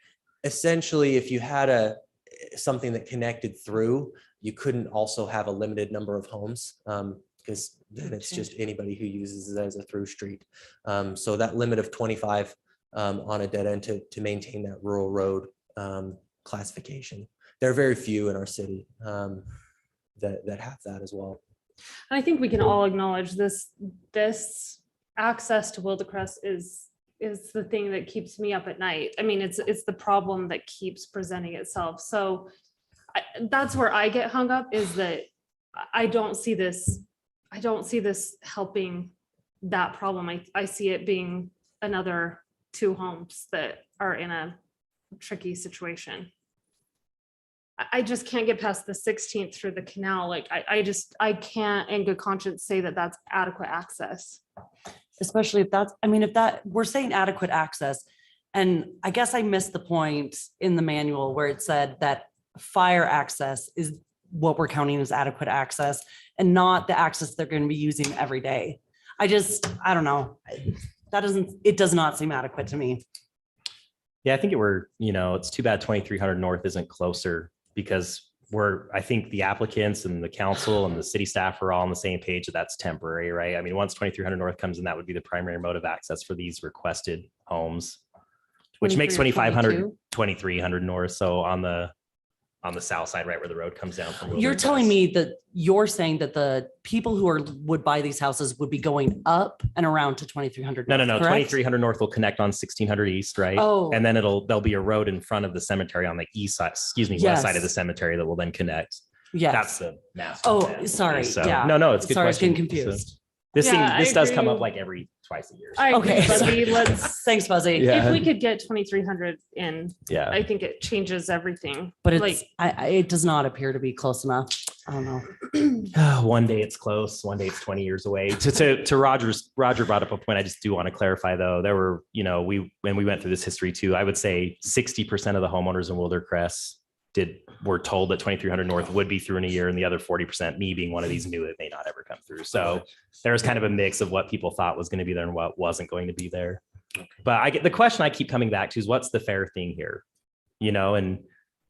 essentially, if you had something that connected through, you couldn't also have a limited number of homes, because then it's just anybody who uses it as a through street. So that limit of 25 on a dead end to maintain that rural road classification. There are very few in our city that have that as well. And I think we can all acknowledge this access to Wildecrest is the thing that keeps me up at night. I mean, it's the problem that keeps presenting itself. So that's where I get hung up, is that I don't see this helping that problem. I see it being another 2 homes that are in a tricky situation. I just can't get past the 16th through the canal. Like I can't in good conscience say that that's adequate access. Especially if that's, I mean, if that, we're saying adequate access. And I guess I missed the point in the manual where it said that fire access is what we're counting as adequate access and not the access they're going to be using every day. I don't know. It does not seem adequate to me. Yeah, I think it's too bad 2300 North isn't closer, because I think the applicants and the council and the city staff are all on the same page that that's temporary, right? I mean, once 2300 North comes in, that would be the primary mode of access for these requested homes, which makes 2500 2300 North. So on the south side, right where the road comes down from. You're telling me that you're saying that the people who would buy these houses would be going up and around to 2300. No. correct? 2300 North will connect on 1600 East, right? Oh. And then there'll be a road in front of the cemetery on the east side, west side of the cemetery that will then connect. Yes. That's the master Oh, plan. sorry. So, Yeah. no, it's a good Sorry, I was question. getting confused. This I does come agree. up like every twice a year. I agree, Okay. Buzzy. Let's, Thanks, Buzzy. Yeah. if we could get 2300 in, Yeah. I think it changes everything. But Like, it does not appear to be close enough. I don't know. One day it's close, one day it's 20 years away. To Roger brought up a point I just do want to clarify, though. There were, when we went through this history too, I would say 60% of the homeowners in Wildecrest were told that 2300 North would be through in a year, and the other 40%, me being one of these, knew it may not ever come through. So there was kind of a mix of what people thought was going to be there and what wasn't going to be there. But the question I keep coming back to is, what's the fair thing here? And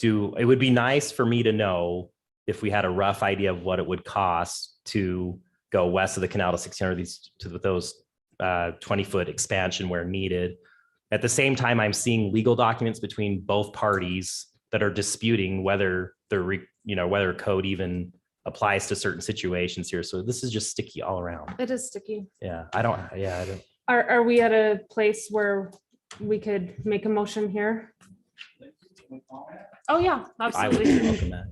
it would be nice for me to know if we had a rough idea of what it would cost to go west of the canal to 1600 to those 20-foot expansion where needed. At the same time, I'm seeing legal documents between both parties that are disputing whether whether code even applies to certain situations here. So this is just sticky all around. it is sticky. Yeah, I don't. Are we at a place where we could make a motion here? Oh, yeah, I would absolutely. welcome that.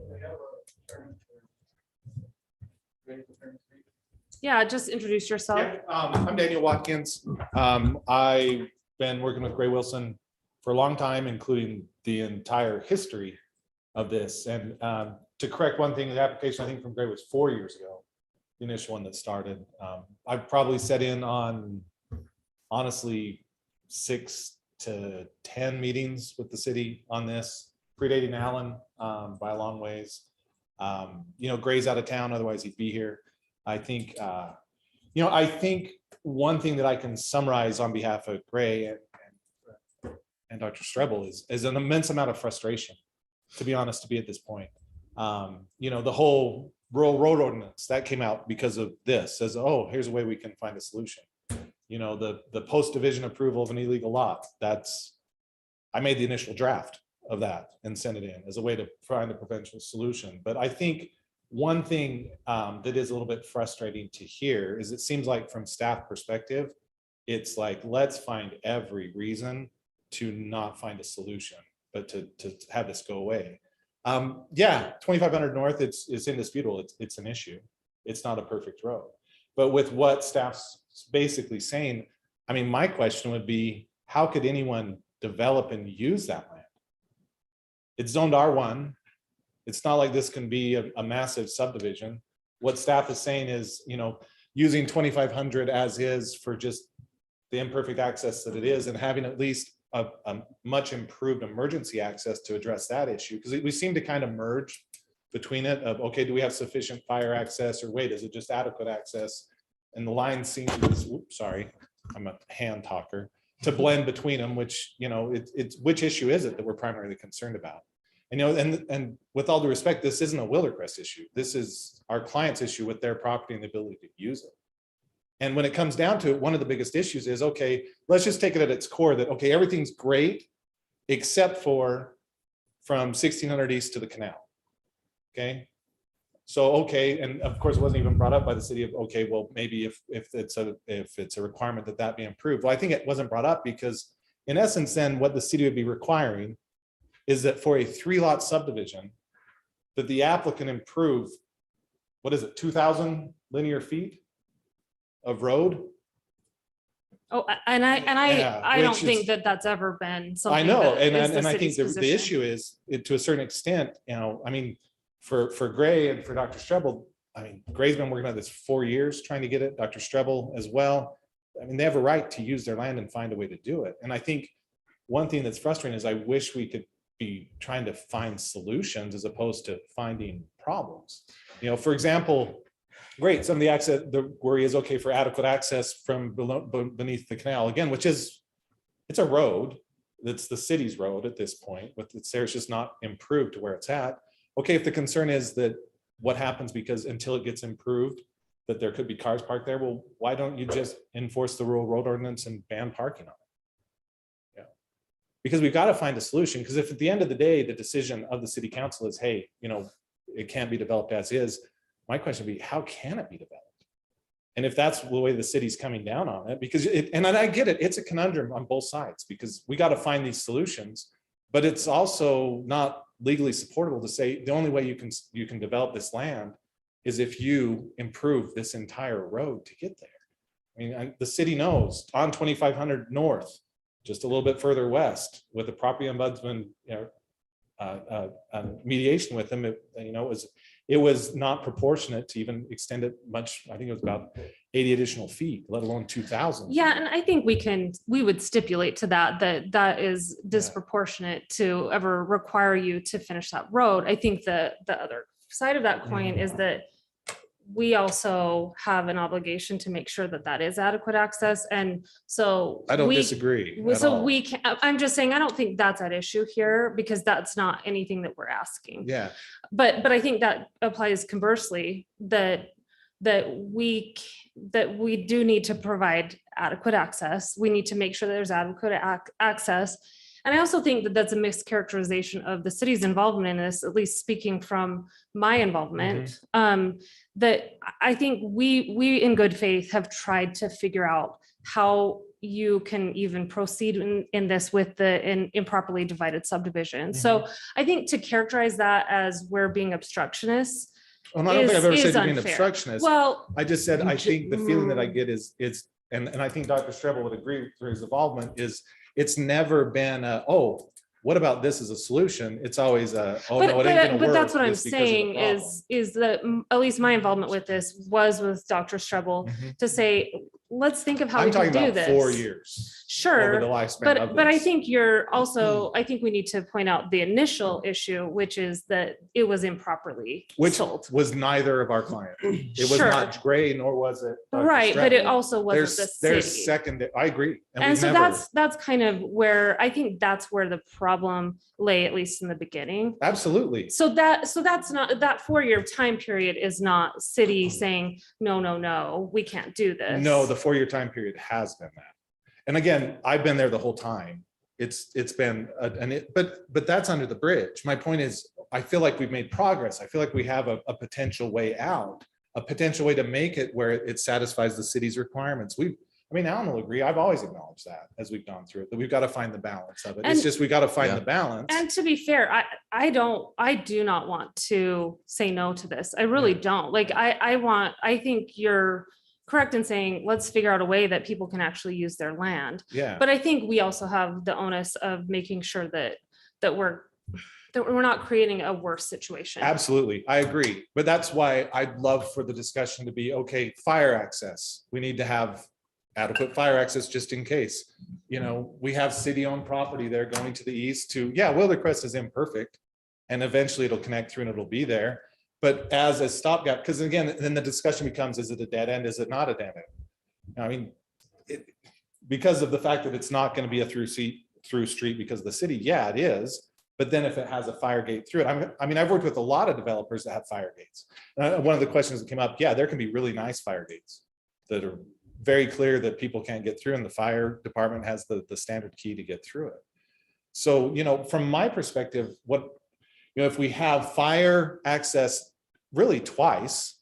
Yeah, just introduce yourself. Yeah, I'm Daniel Watkins. I've been working with Gray Wilson for a long time, including the entire history of this. And to correct one thing, the application, I think from Gray was 4 years ago, the initial one that started. I've probably set in on, honestly, 6 to 10 meetings with the city on this, predating Allen by a long ways. Gray's out of town, otherwise he'd be here. I think, I think one thing that I can summarize on behalf of Gray and Dr. Strebel is an immense amount of frustration, to be honest, to be at this point. The whole rural road ordinance that came out because of this, as, oh, here's a way we can find a solution. The post-division approval of an illegal lot, I made the initial draft of that and sent it in as a way to find a provincial solution. But I think one thing that is a little bit frustrating to hear is it seems like from staff perspective, it's like, let's find every reason to not find a solution, but to have this go away. Yeah, 2500 North, it's indisputable. It's an issue. It's not a perfect road. But with what staff's basically saying, I mean, my question would be, how could anyone develop and use that land? It's zoned R1. It's not like this can be a massive subdivision. What staff is saying is, you know, using 2500 as is for just the imperfect access that it is, and having at least a much improved emergency access to address that issue. Because we seem to kind of merge between it of, okay, do we have sufficient fire access, or wait, is it just adequate access? And the line seems to be, oops, sorry, I'm a hand talker, to blend between them, which, you know, it's which issue is it that we're primarily concerned about? And, you know, and with all due respect, this isn't a Wildercrest issue. This is our client's issue with their property and the ability to use it. And when it comes down to it, one of the biggest issues is, okay, let's just take it at its core that, okay, everything's great except for from 1600 East to the canal. Okay. So, okay. And of course, it wasn't even brought up by the city of, okay, well, maybe if it's a requirement that be improved. Well, I think it wasn't brought up because in essence, then what the city would be requiring is that for a 3-lot subdivision, that the applicant improve, what is it, 2000 linear feet of road? Oh, and Yeah, I don't which think is- that that's ever been something. I know, that is and I think city's the position. issue is, to a certain extent, you know, I mean, for Gray and for Dr. Strebel, I mean, Gray's been working on this 4 years trying to get it, Dr. Strebel as well. I mean, they have a right to use their land and find a way to do it. And I think one thing that's frustrating is I wish we could be trying to find solutions as opposed to finding problems. You know, for example, great, some of the access, the worry is, okay, for adequate access from beneath the canal, again, which is, it's a road, that's the city's road at this point, but it's there, it's just not improved to where it's at. Okay, if the concern is that what happens because until it gets improved, that there could be cars parked there, well, why don't you just enforce the rural road ordinance and ban parking on it? Yeah, because we've got to find a solution, because if at the end of the day, the decision of the city council is, hey, you know, it can't be developed as is, my question would be, how can it be developed? And if that's the way the city's coming down on it, because and I get it, it's a conundrum on both sides, because we got to find these solutions, but it's also not legally supportable to say the only way you can develop this land is if you improve this entire road to get there. I mean, the city knows on 2500 North, just a little bit further west, with the property ombudsman, you know, mediation with them, it was not proportionate to even extend it much. I think it was about 80 additional feet, let alone 2000. Yeah, and I think we would stipulate to that is disproportionate to ever require you to finish that road. I think the other side of that coin is that we also have an obligation to make sure that is adequate access. And so I don't disagree. at So all. we can, I'm just saying, I don't think that's at issue here, because that's not anything that we're asking. Yeah, But I think that applies conversely, that we do need to provide adequate access. We need to make sure that there's adequate access. And I also think that that's a mischaracterization of the city's involvement in this, at least speaking from my involvement. That I think we in good faith have tried to figure out how you can even proceed in this with the improperly divided subdivision. So I think to characterize that as we're being obstructionists. well, I don't think I've ever is said you're being unfair. obstructionist. Well, I just said, I think the feeling that I get is, and I think Dr. Strebel would agree through his involvement, is it's never been oh, what about this as a solution? It's always oh, no, it ain't gonna work. But that's what I'm just because of the saying problem. is that at least my involvement with this was with Dr. Strebel Mhm. to say, let's think of how I'm we can talking do about this. 4 years. Over the Sure, lifespan of but I this. think you're also, I think we need to point out the initial issue, which is that it was improperly Which sold. was neither of our client. It was Sure. not Gray, nor was it. Dr. Right, but it Strebel. also wasn't the There's city. second, I agree. And we've so never- that's kind of where, I think that's where the problem lay, at least in the beginning. Absolutely. So that's not, that 4-year time period is not city saying, no, we can't do this. No, the 4-year time period has been that. And again, I've been there the whole time. It's been, but that's under the bridge. My point is, I feel like we've made progress. I feel like we have a potential way out, a potential way to make it where it satisfies the city's requirements. I mean, Alan will agree. I've always acknowledged that as we've gone through it, that we've got to find the balance of it. It's And- just, we got to find Yeah. the balance. And to be fair, I do not want to say no to this. I really don't. Like, I think you're correct in saying, let's figure out a way that people can actually use their land. Yeah. But I think we also have the onus of making sure that we're not creating a worse situation. Absolutely, I agree. But that's why I'd love for the discussion to be, okay, fire access. We need to have adequate fire access just in case. You know, we have city-owned property there going to the east to, yeah, Wildercrest is imperfect. And eventually it'll connect through and it'll be there. But as a stopgap, because again, then the discussion becomes, is it a dead end? Is it not a dead end? I mean, because of the fact that it's not going to be a through street because of the city, yeah, it is. But then if it has a fire gate through it, I mean, I've worked with a lot of developers that have fire gates. One of the questions that came up, yeah, there can be really nice fire gates that are very clear that people can't get through, and the fire department has the standard key to get through it. So, you know, from my perspective, if we have fire access really twice,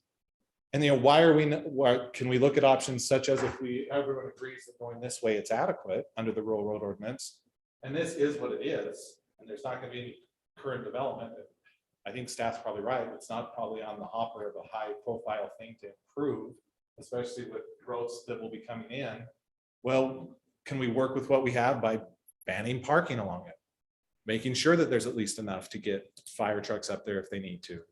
and why can we look at options such as if everyone agrees that going this way, it's adequate under the rural road ordinance, and this is what it is, and there's not going to be any current development. I think staff's probably right. It's not probably on the hopper of a high profile thing to improve, especially with growths that will be coming in. Well, can we work with what we have by banning parking along it? Making sure that there's at least enough to get fire trucks up there if they need to. You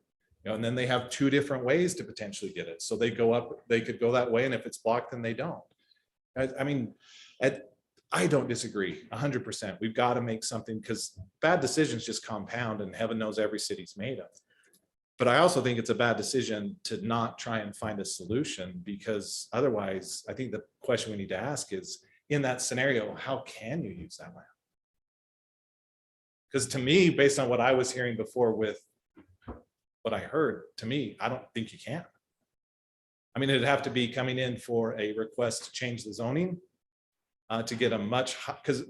know, and then they have two different ways to potentially get it. So they could go that way, and if it's blocked, then they don't. I mean, I don't disagree 100%. We've got to make something, because bad decisions just compound, and heaven knows every city's made of. But I also think it's a bad decision to not try and find a solution, because otherwise, I think the question we need to ask is, in that scenario, how can you use that land? Because to me, based on what I was hearing before with what I heard, to me, I don't think you can. I mean, it'd have to be coming in for a request to change the zoning to get a much, because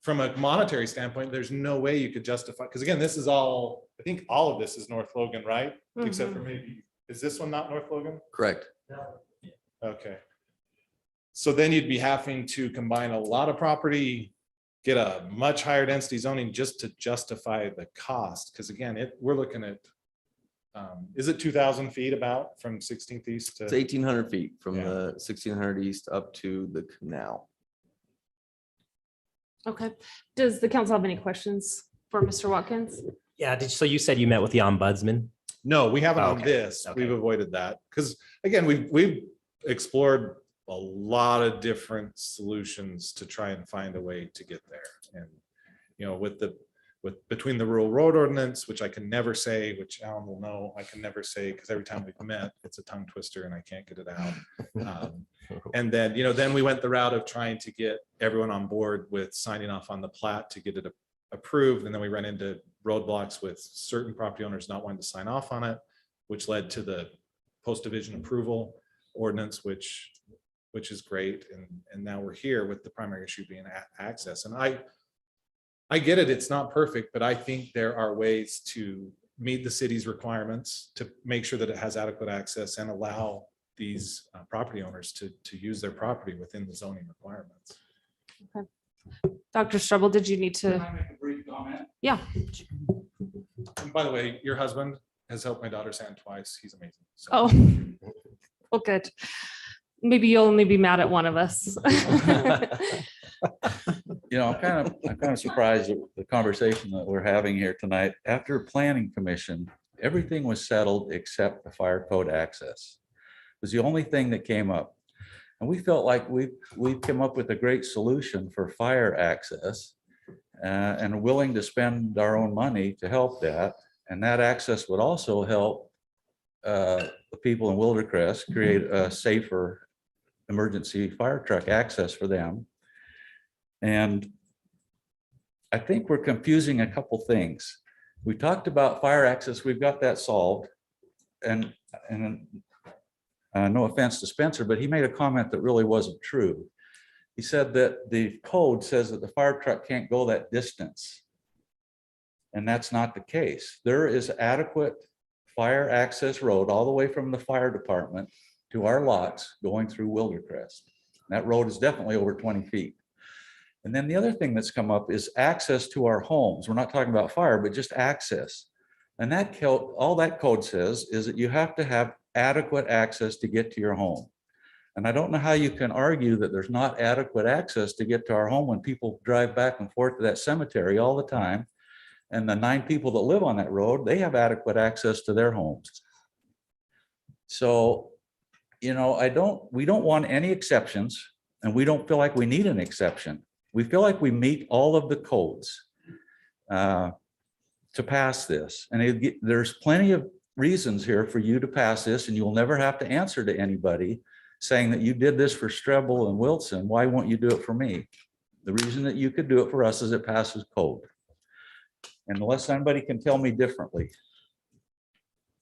from a monetary standpoint, there's no way you could justify, because again, this is all, I think all of this is North Logan, right? Except for maybe, is this one not North Logan? Correct. Okay. So then you'd be having to combine a lot of property, get a much higher density zoning just to justify the cost. Because again, we're looking at, is it 2,000 feet about from 16th East to? It's 1,800 feet from Yeah. the 1600 east up to the canal. Okay. Does the council have any questions for Mr. Watkins? Yeah, so you said you met with the ombudsman? No, we haven't on Okay, this. okay. We've avoided that. Because again, we've explored a lot of different solutions to try and find a way to get there. And, you know, between the rural road ordinance, which I can never say, which Alan will know, I can never say, because every time we've met, it's a tongue twister and I can't get it out. And then, you know, then we went the route of trying to get everyone on board with signing off on the plat to get it approved. And then we ran into roadblocks with certain property owners not wanting to sign off on it, which led to the post-division approval ordinance, which is great. And now we're here with the primary issue being access. And I get it, it's not perfect, but I think there are ways to meet the city's requirements to make sure that it has adequate access and allow these property owners to use their property within the zoning requirements. Dr. Strubble, did you need to? Make a brief comment? Yeah. And by the way, your husband has helped my daughter's hand twice. He's amazing. So. Oh, well, good. Maybe you'll only be mad at one of us. You know, I'm kind of surprised at the conversation that we're having here tonight. After planning commission, everything was settled except the fire code access. It was the only thing that came up. And we felt like we've come up with a great solution for fire access and are willing to spend our own money to help that. And that access would also help the people in Wildercrest create a safer emergency fire truck access for them. And I think we're confusing a couple things. We talked about fire access, we've got that solved. And no offense to Spencer, but he made a comment that really wasn't true. He said that the code says that the fire truck can't go that distance. And that's not the case. There is adequate fire access road all the way from the fire department to our lots going through Wildercrest. That road is definitely over 20 feet. And then the other thing that's come up is access to our homes. We're not talking about fire, but just access. And that code, all that code says is that you have to have adequate access to get to your home. And I don't know how you can argue that there's not adequate access to get to our home when people drive back and forth to that cemetery all the time. And the 9 people that live on that road, they have adequate access to their homes. So, you know, we don't want any exceptions, and we don't feel like we need an exception. We feel like we meet all of the codes to pass this. And there's plenty of reasons here for you to pass this, and you'll never have to answer to anybody saying that you did this for Strebel and Wilson. Why won't you do it for me? The reason that you could do it for us is it passes code. And unless somebody can tell me differently.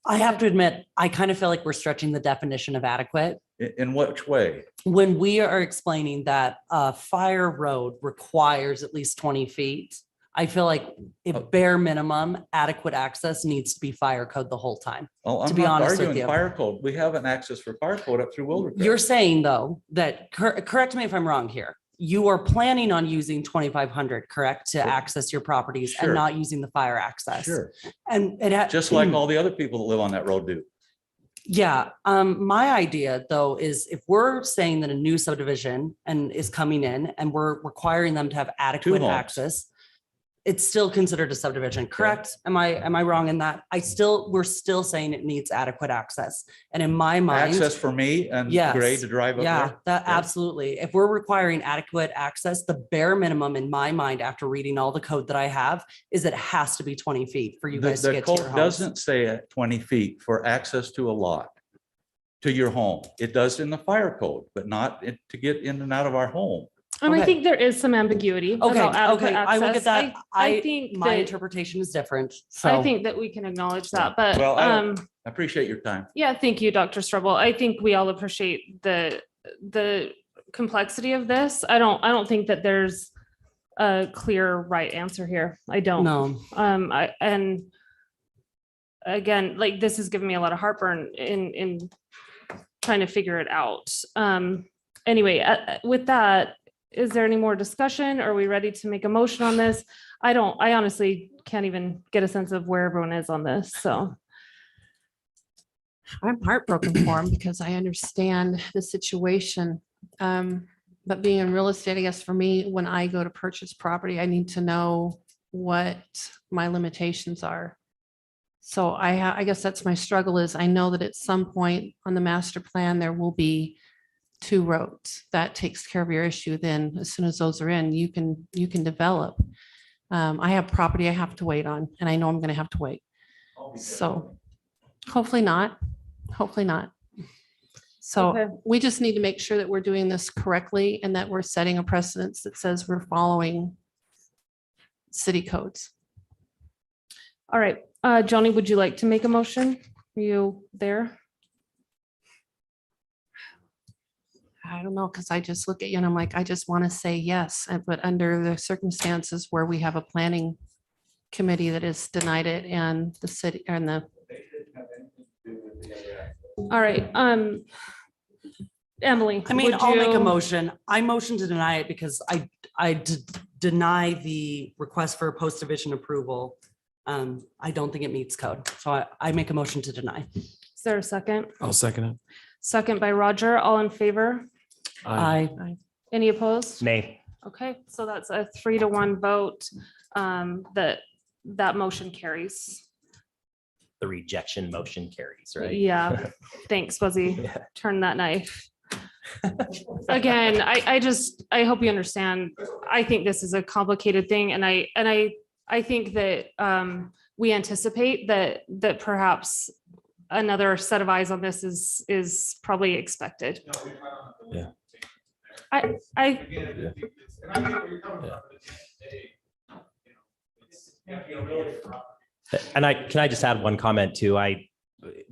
I have to admit, I kind of feel like we're stretching the definition of adequate. In which way? When we are explaining that a fire road requires at least 20 feet, I feel like if bare minimum adequate access needs to be fire code the whole time. Well, To I'm be not honest with arguing you. fire code. We have an access for fire code up through Wildercrest. You're saying though, that, correct me if I'm wrong here, you are planning on using 2,500, correct, to access your properties Sure. and not using the fire access? Sure, And it just like all the other people that live on that road do. Yeah, my idea though is if we're saying that a new subdivision and is coming in and we're requiring them to have adequate homes. access, it's still considered a subdivision, correct? Am I wrong in that? We're still saying it needs adequate access. And in my mind. Access for me and Yes. Gray to drive up Yeah, there. that Yeah. absolutely. If we're requiring adequate access, the bare minimum in my mind, after reading all the code that I have, is that it has to be 20 feet for you guys to The get to your code homes. doesn't say at 20 feet for access to a lot, to your home. It does in the fire code, but not to get in and out of our home. And I Okay. think there is some ambiguity. Okay, about adequate okay, I will get access. that. I think My that, interpretation is different, I so. think that we can acknowledge that, but, Well, I appreciate your time. yeah, thank you, Dr. Strebel. I think we all appreciate the complexity of this. I don't think that there's a clear right answer here. I don't. No, And again, like, this has given me a lot of heartburn in trying to figure it out. Anyway, with that, is there any more discussion? Are we ready to make a motion on this? I honestly can't even get a sense of where everyone is on this, so. I'm heartbroken for him because I understand the situation. But being in real estate, I guess for me, when I go to purchase property, I need to know what my limitations are. So I guess that's my struggle is I know that at some point on the master plan, there will be 2 roads. That takes care of your issue. Then as soon as those are in, you can develop. I have property I have to wait on, and I know I'm going to have to wait. So hopefully not. Hopefully not. So Okay. we just need to make sure that we're doing this correctly and that we're setting a precedence that says we're following city codes. All right, Joni, would you like to make a motion? Are you there? I don't know, because I just look at you and I'm like, I just want to say yes, but under the circumstances where we have a planning committee that has denied it and the city and the. All right, Emily. I mean, would I'll make a you- motion. I motion to deny it because I deny the request for post-division approval. I don't think it meets code. So I make a motion to deny. Is there a second? I'll second it. Second by Roger, all in favor? I Any opposed? Nay. Okay, so that's a 3-1 vote, that motion carries. The rejection motion carries, right? Yeah, thanks, Buzzy. Yeah. Turn that knife. Again, I hope you understand. I think this is a complicated thing, and I think that we anticipate that perhaps another set of eyes on this is probably expected. Yeah. And can I just add one comment too?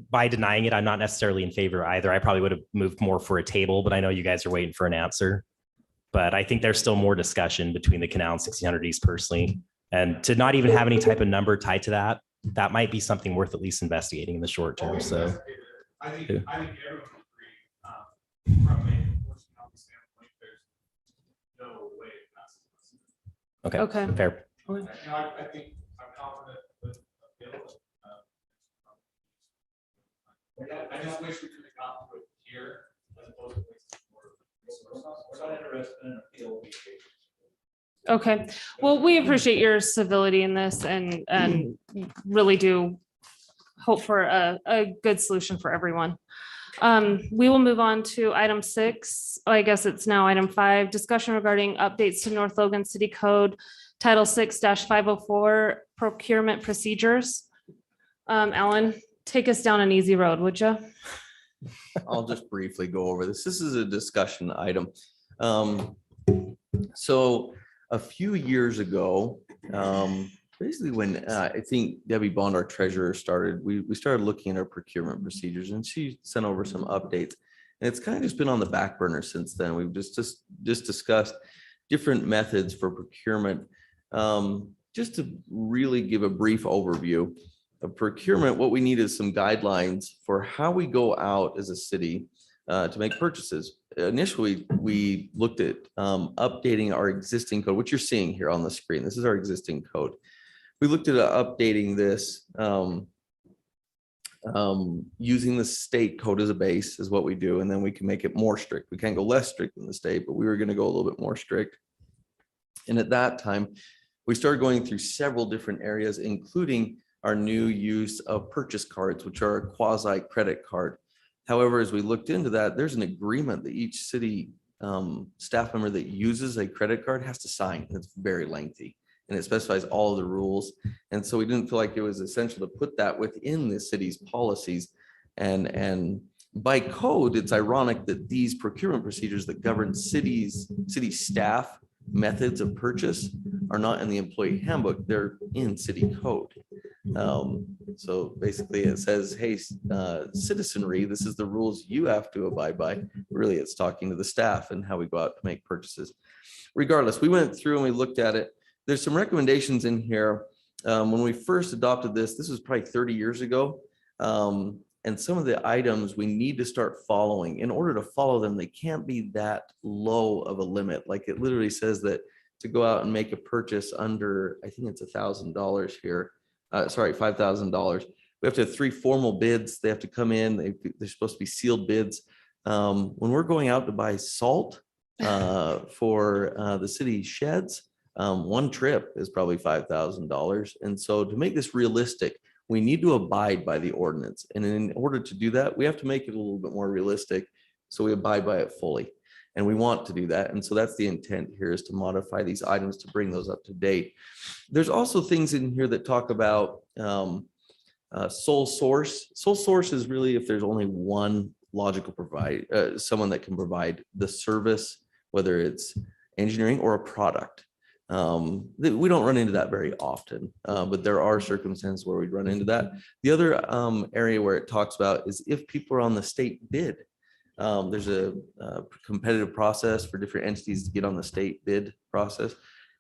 By denying it, I'm not necessarily in favor either. I probably would have moved more for a table, but I know you guys are waiting for an answer. But I think there's still more discussion between the canal and 1600 East personally. And to not even have any type of number tied to that might be something worth at least investigating in the short term. So I think everyone would agree from a enforcement standpoint Okay, Okay. fair. I think I'm confident with the bill. I just wish we could have gotten to it here as opposed to wasting more resources. We're not interested in appeal. Okay, well, we appreciate your civility in this and really do hope for a good solution for everyone. We will move on to item 6. I guess it's now item 5, discussion regarding updates to North Logan City Code Title 6-504 procurement procedures. Alan, take us down an easy road, would you? I'll just briefly go over this. This is a discussion item. So a few years ago, basically when I think Debbie Bond, our treasurer, started, we started looking at our procurement procedures, and she sent over some updates. And it's kind of just been on the back burner since then. We've just discussed different methods for procurement. Just to really give a brief overview of procurement, what we need is some guidelines for how we go out as a city to make purchases. Initially, we looked at updating our existing code, which you're seeing here on the screen. This is our existing code. We looked at updating this using the state code as a base is what we do, and then we can make it more strict. We can't go less strict than the state, but we were going to go a little bit more strict. And at that time, we started going through several different areas, including our new use of purchase cards, which are a quasi credit card. However, as we looked into that, there's an agreement that each city staff member that uses a credit card has to sign. It's very lengthy, and it specifies all of the rules. And so we didn't feel like it was essential to put that within the city's policies. And by code, it's ironic that these procurement procedures that govern city staff methods of purchase are not in the employee handbook, they're in city code. So basically it says, hey, citizenry, this is the rules you have to abide by. Really, it's talking to the staff and how we go out to make purchases. Regardless, we went through and we looked at it. There's some recommendations in here. When we first adopted this was probably 30 years ago. And some of the items we need to start following. In order to follow them, they can't be that low of a limit. Like it literally says that to go out and make a purchase under, I think it's $1,000 here. Sorry, $5,000. We have to have 3 formal bids. They have to come in. They're supposed to be sealed bids. When we're going out to buy salt for the city sheds, one trip is probably $5,000. And so to make this realistic, we need to abide by the ordinance. And in order to do that, we have to make it a little bit more realistic. So we abide by it fully. And we want to do that. And so that's the intent here, is to modify these items to bring those up to date. There's also things in here that talk about sole source. Sole source is really if there's only one logical provider, someone that can provide the service, whether it's engineering or a product. We don't run into that very often, but there are circumstances where we run into that. The other area where it talks about is if people are on the state bid. There's a competitive process for different entities to get on the state bid process.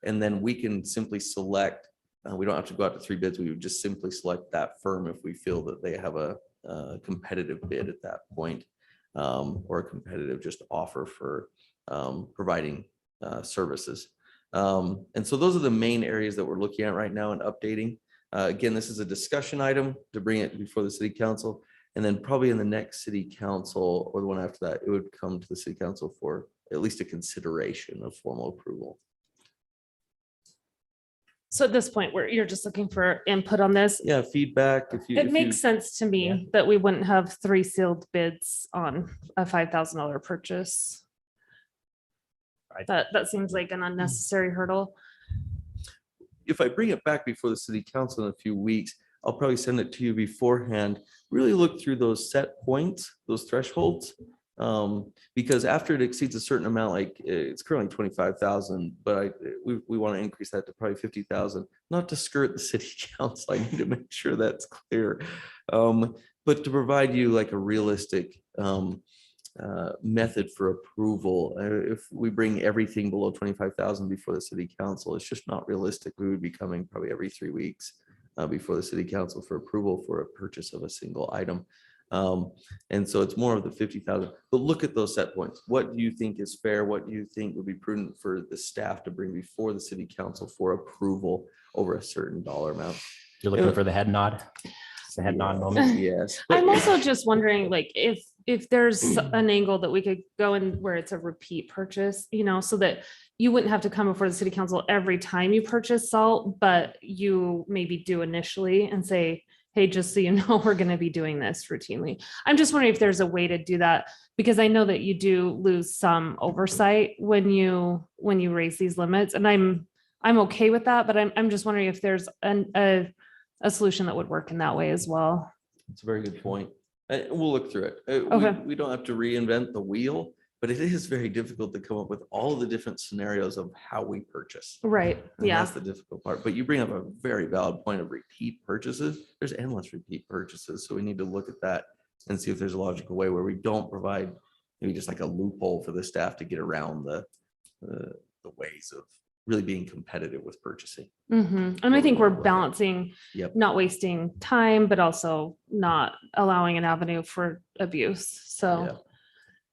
And then we can simply select, we don't have to go out to 3 bids. We would just simply select that firm if we feel that they have a competitive bid at that point, or a competitive just offer for providing services. And so those are the main areas that we're looking at right now and updating. Again, this is a discussion item to bring it before the city council. And then probably in the next city council or the one after that, it would come to the city council for at least a consideration of formal approval. So at this point, where you're just looking for input on this, Yeah, feedback. it makes sense to me that we wouldn't have 3 sealed bids on a $5,000 purchase. That seems like an unnecessary hurdle. If I bring it back before the city council in a few weeks, I'll probably send it to you beforehand. Really look through those set points, those thresholds, because after it exceeds a certain amount, like it's currently 25,000, but we want to increase that to probably 50,000. Not to skirt the city council, I need to make sure that's clear, but to provide you like a realistic method for approval. If we bring everything below 25,000 before the city council, it's just not realistic. We would be coming probably every 3 weeks before the city council for approval for a purchase of a single item. And so it's more of the 50,000, but look at those set points. What do you think is fair? What do you think would be prudent for the staff to bring before the city council for approval over a certain dollar amount? You're looking for the head nod. It's the head nod moment. Yes. I'm also just wondering, like, if there's an angle that we could go in where it's a repeat purchase, so that you wouldn't have to come before the city council every time you purchase salt, but you maybe do initially and say, hey, just so you know, we're going to be doing this routinely. I'm just wondering if there's a way to do that, because I know that you do lose some oversight when you raise these limits, and I'm okay with that, but I'm just wondering if there's a solution that would work in that way as well. It's a very good point. We'll look through it. Okay. We don't have to reinvent the wheel, but it is very difficult to come up with all the different scenarios of how we purchase. Right. And Yeah. that's the difficult part. But you bring up a very valid point of repeat purchases. There's endless repeat purchases. So we need to look at that and see if there's a logical way where we don't provide maybe just like a loophole for the staff to get around the ways of really being competitive with purchasing. And I think we're balancing, Yep. not wasting time, but also not allowing an avenue for abuse. So, Yeah.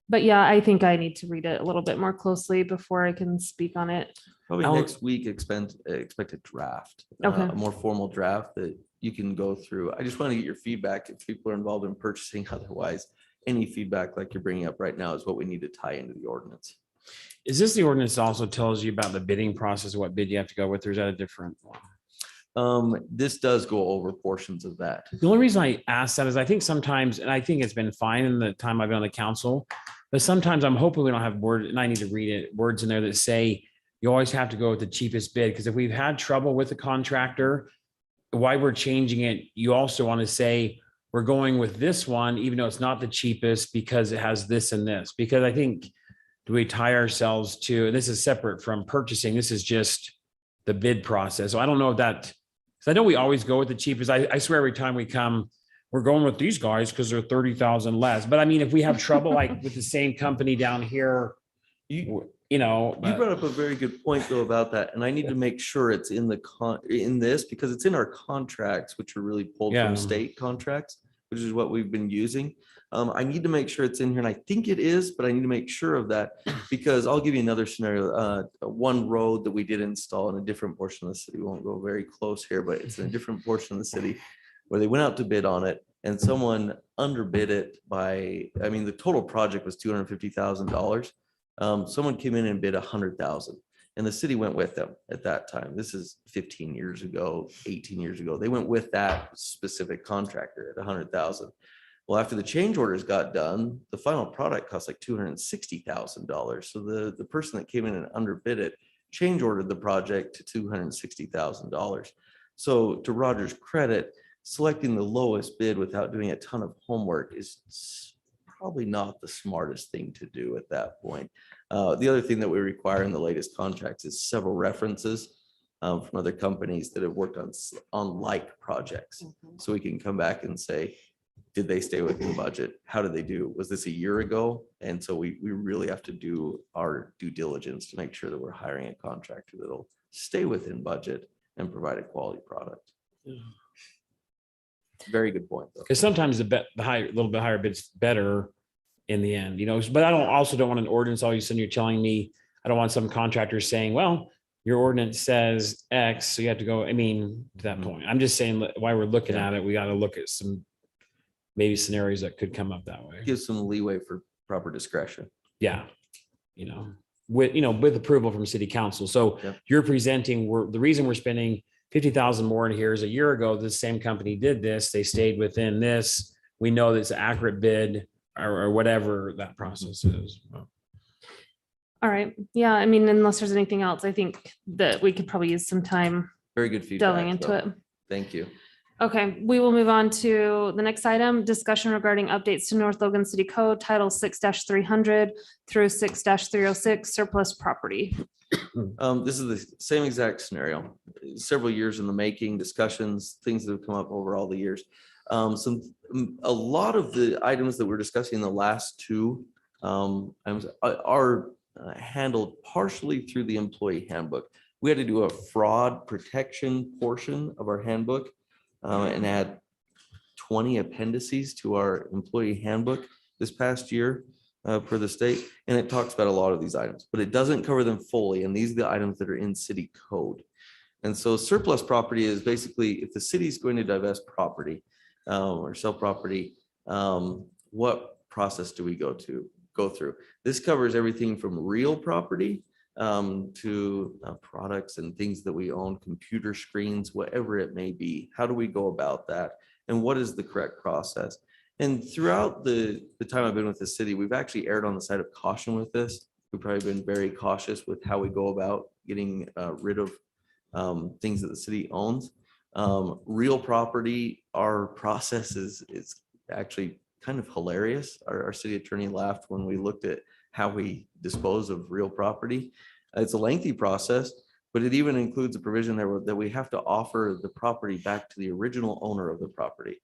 but yeah, I think I need to read it a little bit more closely before I can speak on it. Probably I'll- next week, expect a draft, Okay. a more formal draft that you can go through. I just want to get your feedback if people are involved in purchasing. Otherwise, any feedback like you're bringing up right now is what we need to tie into the ordinance. Is this the ordinance that also tells you about the bidding process, what bid you have to go with, or is that a different one? This does go over portions of that. The only reason I ask that is I think sometimes, and I think it's been fine in the time I've been on the council, but sometimes I'm hoping we don't have word, and I need to read it, words in there that say you always have to go with the cheapest bid, because if we've had trouble with the contractor, why we're changing it, you also want to say, we're going with this one, even though it's not the cheapest because it has this and this, because I think, do we tie ourselves to, and this is separate from purchasing, this is just the bid process. So I don't know if that, because I know we always go with the cheapest. I swear every time we come, we're going with these guys because they're 30,000 less. But I mean, if we have trouble like with the same company down here, You know. brought up a very good point though about that, and I need to make sure it's in in this because it's in our contracts, which are really pulled Yeah. from state contracts, which is what we've been using. I need to make sure it's in here, and I think it is, but I need to make sure of that because I'll give you another scenario. One road that we did install in a different portion of the city, we won't go very close here, but it's in a different portion of the city where they went out to bid on it and someone underbid it by, I mean, the total project was $250,000. Someone came in and bid 100,000 and the city went with them at that time. This is 15 years ago, 18 years ago. They went with that specific contractor at 100,000. Well, after the change orders got done, the final product cost like $260,000. So the person that came in and underbid it change ordered the project to $260,000. So to Roger's credit, selecting the lowest bid without doing a ton of homework is probably not the smartest thing to do at that point. The other thing that we require in the latest contracts is several references from other companies that have worked on like projects. So we can come back and say, did they stay within the budget? How did they do? Was this a year ago? And so we really have to do our due diligence to make sure that we're hiring a contractor that'll stay within budget and provide a quality product. Very good point, though. Because sometimes the higher, little bit higher bid's better in the end, but I also don't want an ordinance. All of a sudden you're telling me, I don't want some contractor saying, well, your ordinance says X, so you have to go, I mean, to that point. I'm just saying why we're looking at it, we got to look at some maybe scenarios that could come up that way. Give some leeway for proper discretion. Yeah. With approval from city council. So Yep. you're presenting, the reason we're spending 50,000 more in here is a year ago, the same company did this, they stayed within this. We know that it's an accurate bid or whatever that process is. All right. Yeah. I mean, unless there's anything else, I think that we could probably use some time Very good feedback. delving into though. it. Thank you. Okay, we will move on to the next item, discussion regarding updates to North Logan City Code, Title 6-300 through 6-306 surplus property. This is the same exact scenario. Several years in the making, discussions, things that have come up over all the years. A lot of the items that we're discussing in the last two items are handled partially through the employee handbook. We had to do a fraud protection portion of our handbook and add 20 appendices to our employee handbook this past year per the state, and it talks about a lot of these items, but it doesn't cover them fully. And these are the items that are in city code. And so surplus property is basically if the city is going to divest property or sell property, what process do we go through? This covers everything from real property to products and things that we own, computer screens, whatever it may be. How do we go about that? And what is the correct process? And throughout the time I've been with the city, we've actually erred on the side of caution with this. We've probably been very cautious with how we go about getting rid of things that the city owns. Real property, our process is actually kind of hilarious. Our city attorney laughed when we looked at how we dispose of real property. It's a lengthy process, but it even includes a provision there that we have to offer the property back to the original owner of the property.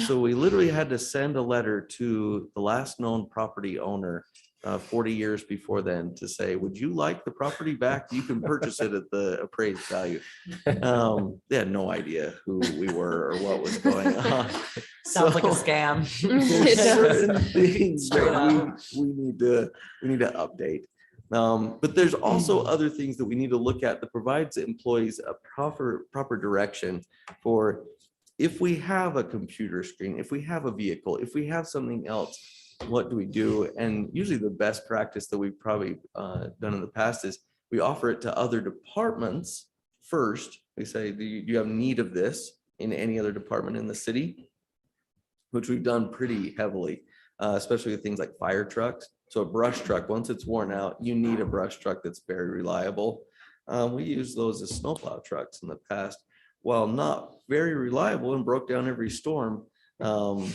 So we literally had to send a letter to the last known property owner 40 years before then to say, would you like the property back? You can purchase it at the appraised value. They had no idea who we were or what was going on. Sounds like a So scam. there's certain things Straight that we need to update. But there's also other things that we need to look at that provides employees a proper direction for if we have a computer screen, if we have a vehicle, if we have something else, what do we do? And usually the best practice that we've probably done in the past is we offer it to other departments first. We say, do you have need of this in any other department in the city? Which we've done pretty heavily, especially with things like fire trucks. So a brush truck, once it's worn out, you need a brush truck that's very reliable. We use those as snowplow trucks in the past. While not very reliable and broke down every storm, it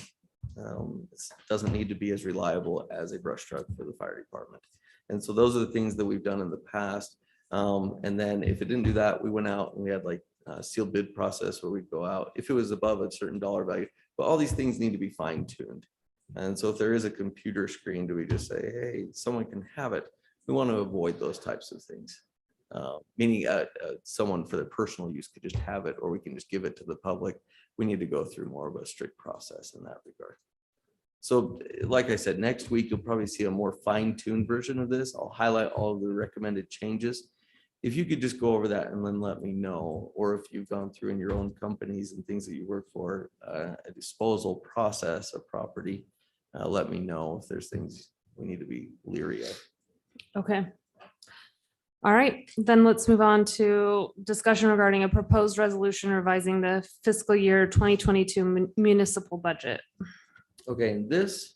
doesn't need to be as reliable as a brush truck for the fire department. And so those are the things that we've done in the past. And then if it didn't do that, we went out and we had like a sealed bid process where we'd go out if it was above a certain dollar value. But all these things need to be fine tuned. And so if there is a computer screen, do we just say, hey, someone can have it? We want to avoid those types of things. Meaning someone for their personal use could just have it, or we can just give it to the public. We need to go through more of a strict process in that regard. So like I said, next week, you'll probably see a more fine-tuned version of this. I'll highlight all of the recommended changes. If you could just go over that and then let me know, or if you've gone through in your own companies and things that you work for, a disposal process of property, let me know if there's things we need to be leery of. Okay. All right, then let's move on to discussion regarding a proposed resolution revising the fiscal year 2022 municipal budget. Okay, and this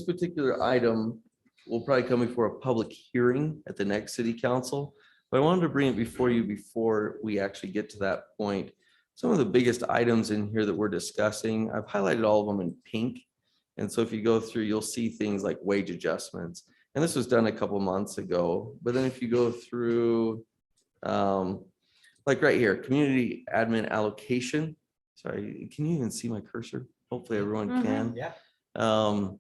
particular item will probably come before a public hearing at the next city council. But I wanted to bring it before you before we actually get to that point. Some of the biggest items in here that we're discussing, I've highlighted all of them in pink. And so if you go through, you'll see things like wage adjustments. And this was done a couple months ago. But then if you go through, like right here, community admin allocation. Sorry, can you even see my cursor? Hopefully everyone can. Yeah. On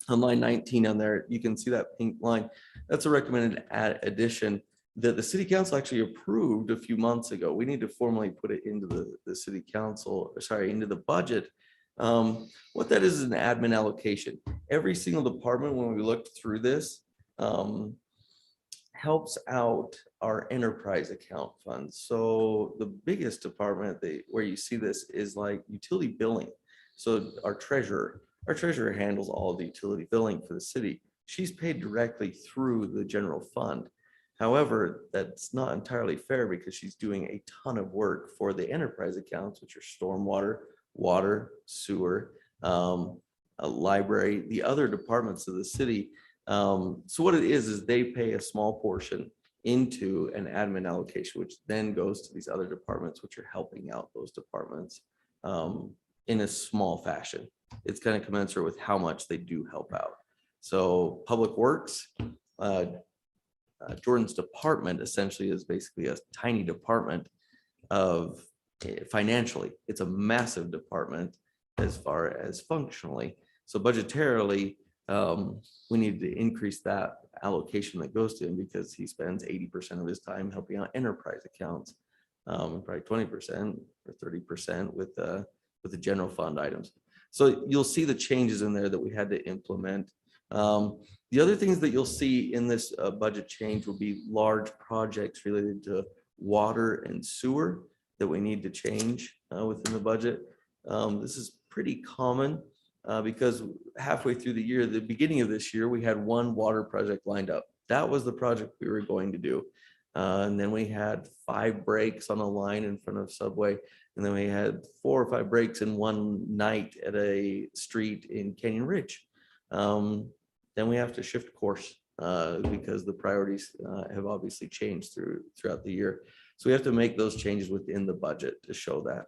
line 19 on there, you can see that pink line. That's a recommended addition that the city council actually approved a few months ago. We need to formally put it into the city council, or sorry, into the budget. What that is an admin allocation. Every single department, when we looked through this, helps out our enterprise account funds. So the biggest department where you see this is like utility billing. So our treasurer handles all of the utility billing for the city. She's paid directly through the general fund. However, that's not entirely fair because she's doing a ton of work for the enterprise accounts, which are stormwater, water, sewer, a library, the other departments of the city. So what it is they pay a small portion into an admin allocation, which then goes to these other departments, which are helping out those departments in a small fashion. It's kind of commensurate with how much they do help out. So Public Works, Jordan's department essentially is basically a tiny department of financially. It's a massive department as far as functionally. So budgetarily, we need to increase that allocation that goes to him because he spends 80% of his time helping out enterprise accounts. probably 20% or 30% with the general fund items. So you'll see the changes in there that we had to implement. The other things that you'll see in this budget change will be large projects related to water and sewer that we need to change within the budget. This is pretty common because halfway through the year, the beginning of this year, we had one water project lined up. That was the project we were going to do. And then we had 5 breaks on a line in front of Subway. And then we had 4 or 5 breaks in one night at a street in Canyon Ridge. Then we have to shift course because the priorities have obviously changed throughout the year. So we have to make those changes within the budget to show that.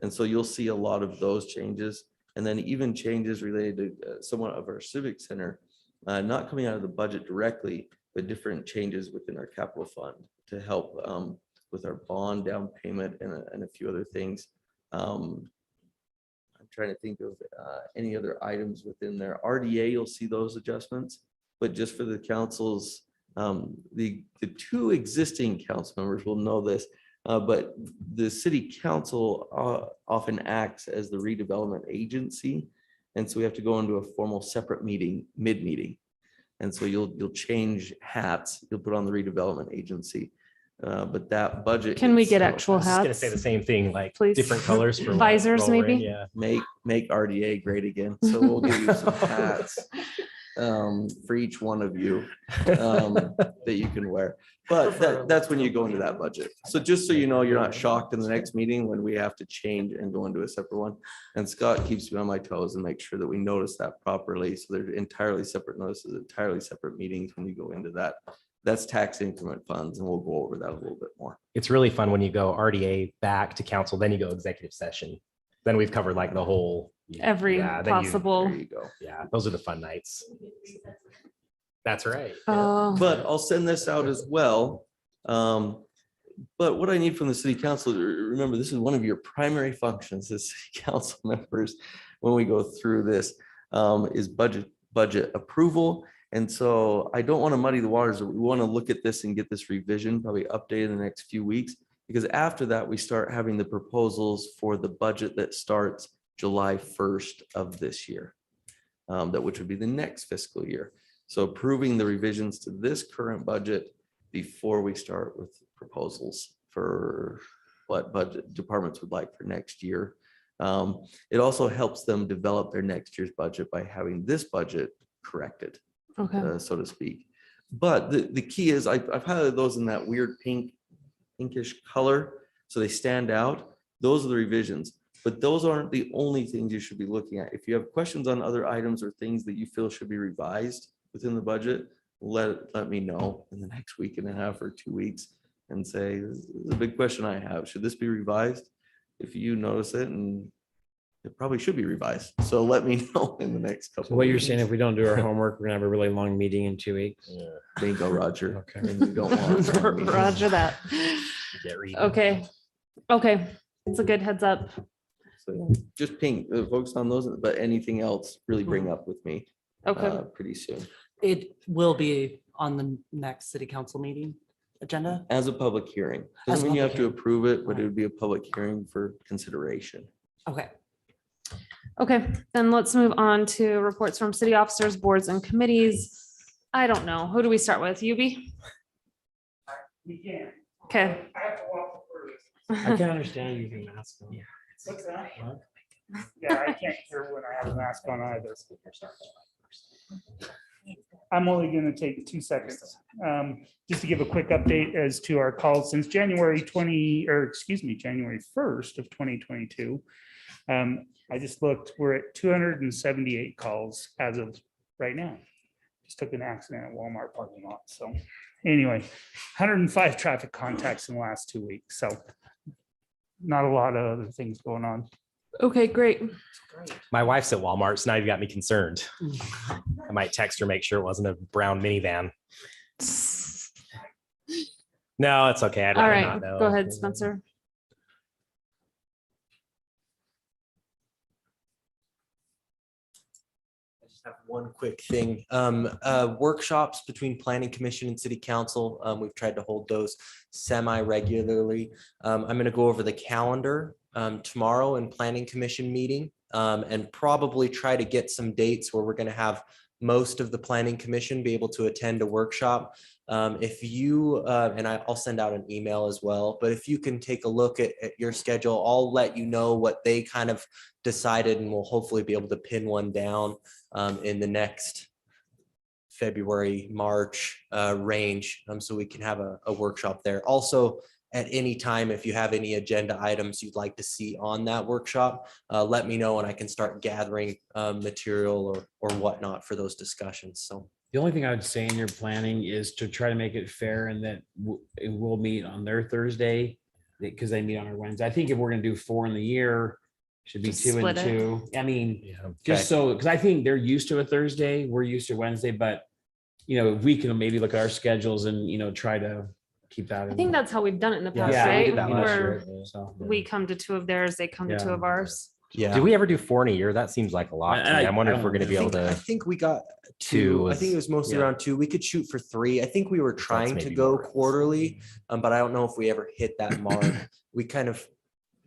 And so you'll see a lot of those changes. And then even changes related to somewhat of our civic center, not coming out of the budget directly, but different changes within our capital fund to help with our bond down payment and a few other things. I'm trying to think of any other items within there. RDA, you'll see those adjustments, but just for the councils, the 2 existing council members will know this, but the city council often acts as the redevelopment agency. And so we have to go into a formal separate meeting, mid-meeting. And so you'll change hats, you'll put on the redevelopment agency. But that budget. Can we get itself- actual I was just gonna hats? say the same thing, like Please. different colors for what Visors, role we're in, maybe? Yeah. Make RDA great again. So we'll give you some hats for each one of you that you can wear. But that's when you go into that budget. So just so you know, you're not shocked in the next meeting when we have to change and go into a separate one. And Scott keeps me on my toes and makes sure that we notice that properly. So they're entirely separate notices, entirely separate meetings when you go into that. That's tax increment funds, and we'll go over that a little bit more. It's really fun when you go RDA back to council, then you go executive session. Then we've covered like the whole. Every Yeah, then you- possible. There you go. Yeah, those are the fun nights. That's right. Oh, But I'll send this out as well. But what I need from the city council, remember, this is one of your primary functions as city council members when we go through this, is budget approval. And so I don't want to muddy the waters. We want to look at this and get this revision probably updated in the next few weeks, because after that, we start having the proposals for the budget that starts July 1st of this year, which would be the next fiscal year. So approving the revisions to this current budget before we start with proposals for what budget departments would like for next year. It also helps them develop their next year's budget by having this budget corrected, okay. so to speak. But the key is I've highlighted those in that weird pinkish color, so they stand out. Those are the revisions, but those aren't the only things you should be looking at. If you have questions on other items or things that you feel should be revised within the budget, let me know in the next week and a half or 2 weeks and say, this is a big question I have. Should this be revised? If you notice it, and it probably should be revised. So let me know in the next couple. So what of you're weeks. saying, if we don't do our homework, we're gonna have a really long meeting in 2 weeks. Bingo, Roger. Okay. And you don't want long meetings. Roger that. Get reading. Okay. Okay. It's a good heads up. So just focus on those, but anything else really bring up with me Okay. pretty soon. It will be on the next city council meeting agenda. As a public hearing. As Doesn't a mean you have public to approve it, but Right. it would be a public hearing for consideration. Okay. Okay, then let's move on to reports from city officers, boards and committees. I don't know. Who do we start with? Yubi? Okay. I can't understand you using masks on. What's that? Yeah, I can't hear when I have a mask on either. I'm only going to take 2 seconds. Just to give a quick update as to our calls since January 1st of 2022. I just looked, we're at 278 calls as of right now. Just took an accident at Walmart parking lot. So anyway, 105 traffic contacts in the last 2 weeks. So not a lot of other things going on. Okay, great. My wife's at Walmart, so now you've got me concerned. I might text her, make sure it wasn't a brown minivan. No, it's okay. I'd All rather right, not know. go ahead, Spencer. just have one quick thing. Workshops between planning commission and city council. We've tried to hold those semi-regularly. I'm going to go over the calendar tomorrow in planning commission meeting and probably try to get some dates where we're going to have most of the planning commission be able to attend a workshop. If you, and I'll send out an email as well, but if you can take a look at your schedule, I'll let you know what they kind of decided and we'll hopefully be able to pin one down in the next February, March range. So we can have a workshop there. Also, at any time, if you have any agenda items you'd like to see on that workshop, let me know and I can start gathering material or whatnot for those discussions. So The only thing I would say in your planning is to try to make it fair and that we'll meet on their Thursday because they meet on our Wednesday. I think if we're gonna do 4 in the year, should be Just 2 and split it. 2. I mean, Yeah. just so, because I think they're used to a Thursday, we're used to Wednesday, but if we can maybe look at our schedules and, try to keep that. I think that's how we've done it in the past, Yeah, we right? did that last Where year. So, we come to 2 of theirs, they come to 2 Yeah. of ours. yeah. Did we ever do 4 in a year? That seems like a lot. to me. I I'm wondering if don't we're going to be able I to. think we got 2 2. I think it was mostly yeah. around 2. We could shoot for 3. I think we were trying to maybe go more. quarterly, but I don't know if we ever hit that mark. We kind of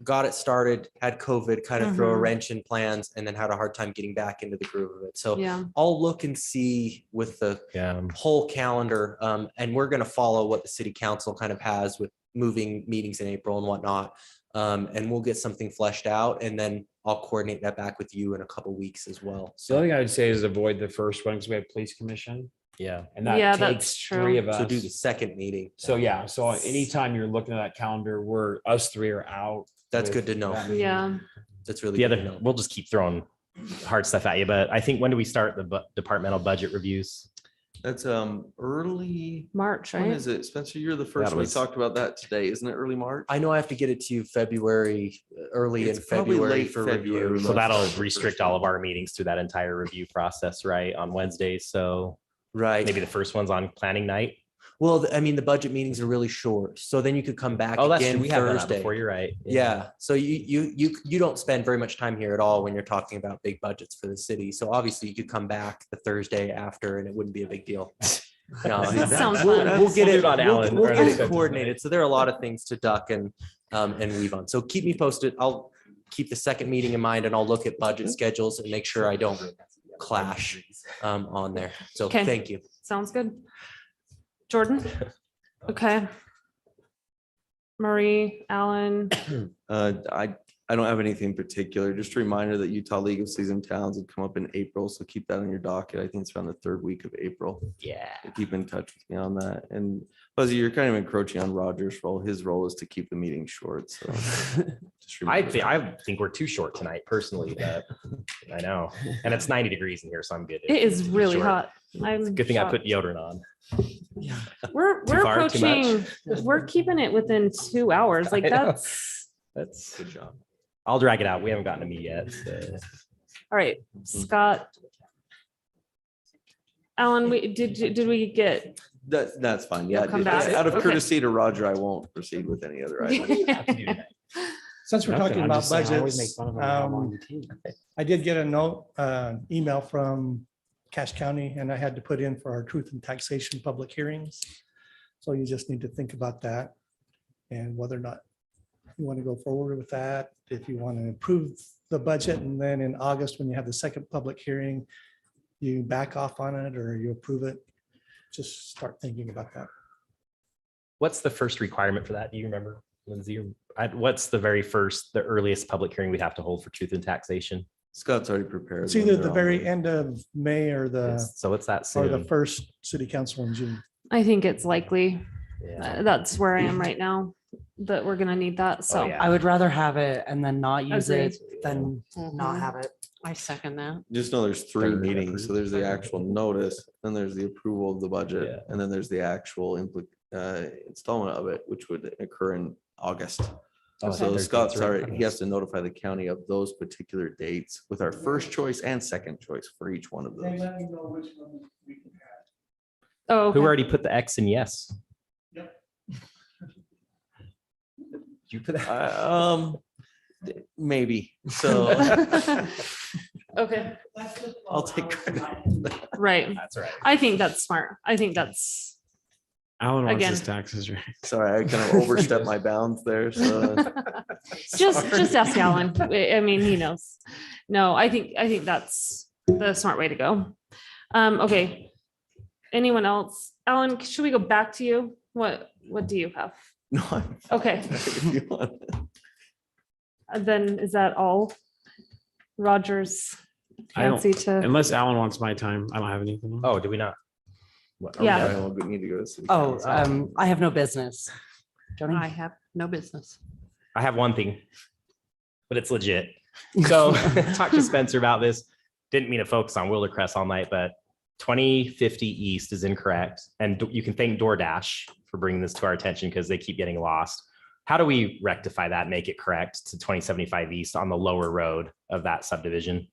got it started, had COVID kind of throw a Mhm. wrench in plans, and then had a hard time getting back into the groove of it. So Yeah. I'll look and see with the Yeah. whole calendar, and we're going to follow what the city council kind of has with moving meetings in April and whatnot. And we'll get something fleshed out, and then I'll coordinate that back with you in a couple weeks as well. The So, only thing I would say is avoid the first one because we have police commission Yeah. and that Yeah, takes that's true. 3 of us. so do the second meeting. So yeah, so anytime you're looking at that calendar, us 3 are out. That's with good to know. that meeting. Yeah. That's really The good to other, know. we'll just keep throwing hard stuff at you, but I think when do we start the departmental budget reviews? That's early. March, When right? is it? Spencer, you're the first. That We was- talked about that today. Isn't it early March? I know I have to get it to you February, early in It's probably February late for February. review. So Let's that'll start the restrict first all of one. our meetings through that entire review process, right? On Wednesdays. So Right. maybe the first one's on planning night. Well, I mean, the budget meetings are really short, so then you could come back Oh, that's again true. We have done that Thursday. before. You're right. Yeah, so you don't spend very much time here at all when you're talking about big budgets for the city. So obviously you could come back the Thursday after and it wouldn't be a big deal. No, Sounds we'll fun. we'll get We'll do it it on Allen, we'll or get that's- it coordinated. So there are a lot of things to duck and weave on. So keep me posted. I'll keep the second meeting in mind and I'll look at budget schedules and make sure I don't clash on there. So Okay. thank you. Sounds good. Jordan? Okay. Marie, Alan, I don't have anything particular. Just a reminder that Utah League of Seasoned Towns would come up in April, so keep that on your docket. I think it's around the 3rd week of April. Yeah. Keep in touch with me on that. And Fuzzy, you're kind of encroaching on Roger's role. His role is to keep the meeting short. So just remember that. I think we're too short tonight personally, but I know. And it's 90 degrees in here, so I'm good. it is really Short. hot. I'm Good thing I shocked. put deodorant on. We're Too far, too much? approaching, we're keeping it within 2 hours. Like I know. that's, That's Good job. I'll drag it out. We haven't gotten to me yet. So. all right, Scott. Alan, did we get? That's fine. You'll Yeah. come just back? Out of Okay. courtesy to Roger, I won't proceed with any other items. Since we're Nothing, talking I'm about just saying, I always make budgets, fun of them when I'm on the team. I did get a note, email from Cache County, and I had to put in for our truth and taxation public hearings. So you just need to think about that and whether or not you want to go forward with that, if you want to improve the budget, and then in August, when you have the second public hearing, you back off on it or you approve it. Just start thinking about that. What's the first requirement for that? Do you remember, Lindsay? What's the earliest public hearing we have to hold for truth and taxation? Scott's already prepared. It's when either they're the on very there. end of May or the So what's that or the soon? first city council in June. I think it's likely. Yeah. That's where I am right now, that we're gonna need that. So yeah. I would rather have it and then not use Agreed. it than not Mhm. have it. I second that. Just know there's 3 Third meetings. So there's the actual notice, then there's the approval of the budget, Yeah. and then there's the actual installment of it, which would occur in August. Oh, So third Scott's date's right in already, front of he us. has to notify the county of those particular dates with our first choice and second choice for each one of those. oh, Who okay. already put the X in yes? Yep. You put that? Maybe. So Okay, I'll take credit. right. That's right. I think that's smart. I think that's, Alan wants his Again. taxes right. Sorry, I kind of overstepped my bounds there, so. just ask Alan. I mean, he knows. No, I think that's the smart way to go. Okay. Anyone else? Alan, should we go back to you? What do you have? No, I'm Okay. if you want. Then is that all? Roger's I don't- fancy to, Unless Alan wants my time, I don't have anything. Oh, do we not? What, are we Yeah. done? We need to go to city Oh, council. I have no business. Joni? I have no business. I have one thing, but it's legit. So talked to Spencer about this. Didn't mean to focus on Wildercrest all night, but 2050 East is incorrect. And you can thank DoorDash for bringing this to our attention because they keep getting lost. How do we rectify that, make it correct to 2075 East on the lower road of that subdivision?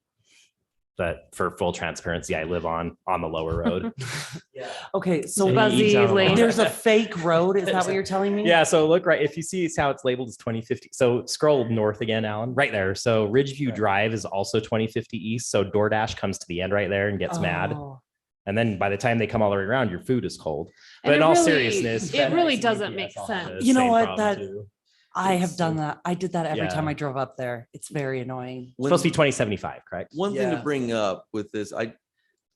But for full transparency, I live on the lower road. Okay, so Buzzy lane. there's a fake road, is that what you're telling me? Yeah, so look right, if you see how it's labeled as 2050, so scroll north again, Alan, right there. So Ridgeview Drive is also 2050 East. So DoorDash comes to the end right there and gets mad. Oh. And then by the time they come all the way around, your food is cold. And But in it all really- seriousness. it really FedEx and doesn't UPS make all have sense. the You know same what, problem that- too. I have It's- done that. I did that every time Yeah. I drove up there. It's very annoying. When- Supposed to be 2075, correct? One thing to Yeah. bring up with this,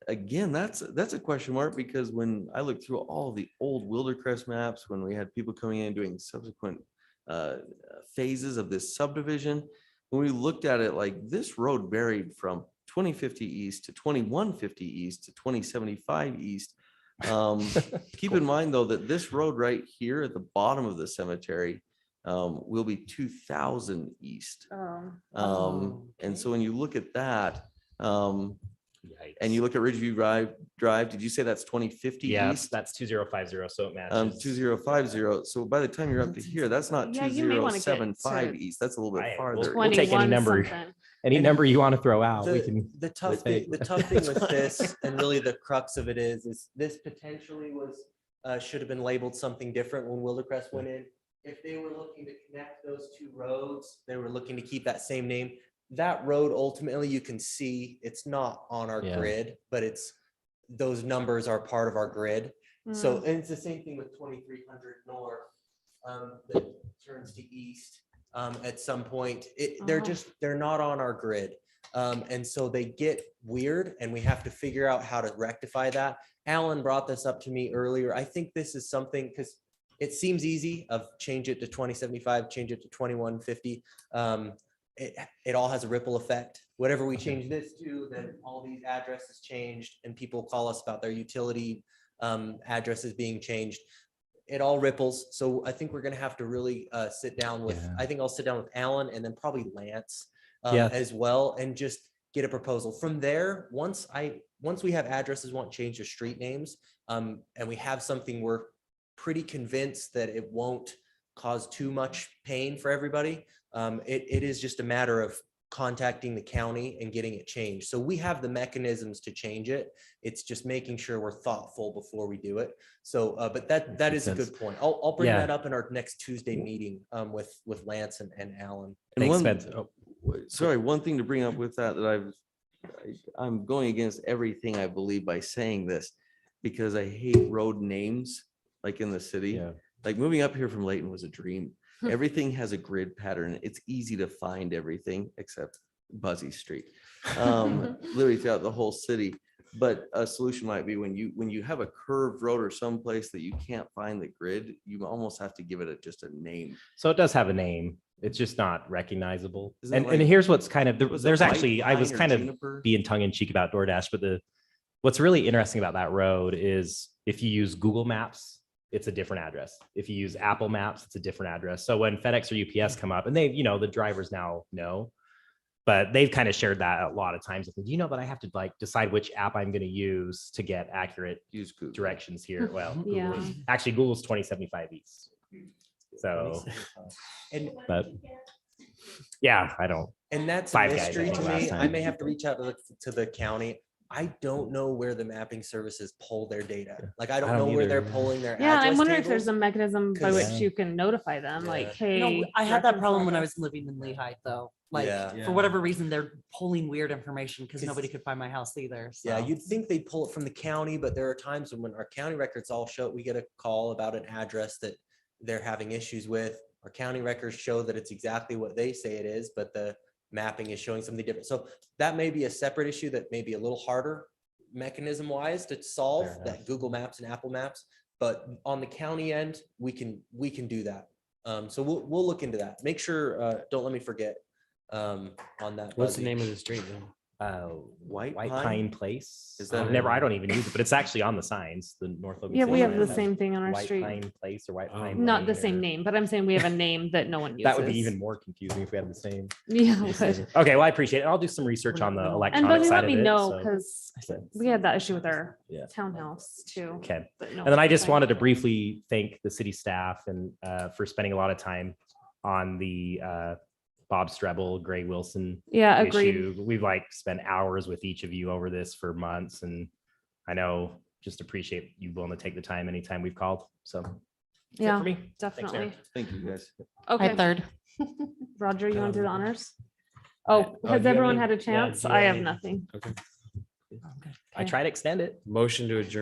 again, that's a question mark because when I looked through all the old Wildercrest maps, when we had people coming in doing subsequent phases of this subdivision, when we looked at it, like this road varied from 2050 East to 2150 East to 2075 East. Keep in mind though, that this road right here at the bottom of the cemetery will be 2000 East. And so when you look at that, and you look at Ridgeview Drive, did you say that's 2050 Yeah, East? that's 2050, so it matches. 2050. So by the time you're up to here, that's not Yeah, you may wanna get 2075 to East. That's a little bit Right, farther. we'll take any 21 number. something. Any number you want to throw out, we The, can. the tough take. thing, the tough thing with this, and really the crux of it is this potentially was, should have been labeled something different when Wildercrest went in. If they were looking to connect those two roads, they were looking to keep that same name. That road, ultimately, you can see it's not on our Yeah. grid, but those numbers are part of our grid. So, Mm. and it's the same thing with 2300 North, that turns to east. At some point, Oh. they're not on our grid. And so they get weird and we have to figure out how to rectify that. Alan brought this up to me earlier. I think this is something, because it seems easy of change it to 2075, change it to 2150. It all has a ripple effect. Whatever we change this to, then all these addresses changed and people call us about their utility addresses being changed. It all ripples. So I think we're gonna have to really sit down with, Yeah. I think I'll sit down with Alan and then probably Lance Yeah. as well, and just get a proposal. From there, once we have addresses, want change of street names, and we have something we're pretty convinced that it won't cause too much pain for everybody. It is just a matter of contacting the county and getting it changed. So we have the mechanisms to change it. It's just making sure we're thoughtful before we do it. So, but that Makes is a sense. good point. I'll bring Yeah. that up in our next Tuesday meeting with Lance and Alan. And Thanks, one- Spencer. Oh, Sorry, one thing to bring up with that I'm going against everything I believe by saying this, because I hate road names like in the city. Yeah. Like moving up here from Layton was a dream. Everything has a grid pattern. It's easy to find everything except Buzzy Street. Literally throughout the whole city. But a solution might be when you have a curved road or someplace that you can't find the grid, you almost have to give it just a name. So it does have a name. It's just not recognizable. Isn't it And like- here's what's kind of, Was it there's white actually, I was pine or kind of juniper? being tongue in cheek about DoorDash, but what's really interesting about that road is if you use Google Maps, it's a different address. If you use Apple Maps, it's a different address. So when FedEx or UPS come up and they, the drivers now know, but they've kind of shared that a lot of times. That I have to decide which app I'm going to use to get accurate Use Google. directions here. Well, Yeah. actually Google's 2075 East. So, And but yeah, I don't. And that's a Five Guys, I mystery think, to last me. I time. may have to reach out to the county. I don't know where the mapping services pull their data. Like, I don't I don't know where either. they're pulling their Yeah, I'm address wondering if there's a tables. mechanism by which 'Cause- you can notify them, Yeah. like, hey. No, I had that directions problem when I progress. was living in Lehigh, though. Like, Yeah. for whatever reason, they're pulling weird information because 'Cause- nobody could find my house either. Yeah, so. you'd think they pull it from the county, but there are times when our county records all show, we get a call about an address that they're having issues with. Our county records show that it's exactly what they say it is, but the mapping is showing something different. So that may be a separate issue that may be a little harder mechanism wise to solve, Fair that Google Maps and Apple Maps. But on the county end, we can do that. So we'll look into that. Make sure, don't let me forget on that. What's the Buzzy. name of the street? Then? White White Pine? Pine Place. Is that I've never, I don't even use it, but it's actually on the signs, the North. Oakland Yeah, we City have the sign. same thing on our White street. Pine Place or White Oh. Pine. Not the Lane same or- name, but I'm saying we have a name that no one uses. That would be even more confusing if we had the same. Yeah. it would. Okay, well, I appreciate it. I'll do some research on the And electronic Buzzy, side let of me it. know, so- because Okay. we had that issue with our Yeah. townhouse too. Okay. but no And then I one just could wanted to find it. briefly thank the city staff and for spending a lot of time on the Bob Strebel, Gray Wilson Yeah, agreed. issue. We've like spent hours with each of you over this for months, and I know just appreciate you willing to take the time anytime we've called. So that's it Yeah, for me. Thanks, definitely. Aaron. Thank you, guys. I Okay, third. Roger, you want to do the honors? Oh, Oh, do you has have everyone any- had a yeah, chance? do you I have have any- nothing. Okay. I try to extend it. Motion to adjourn.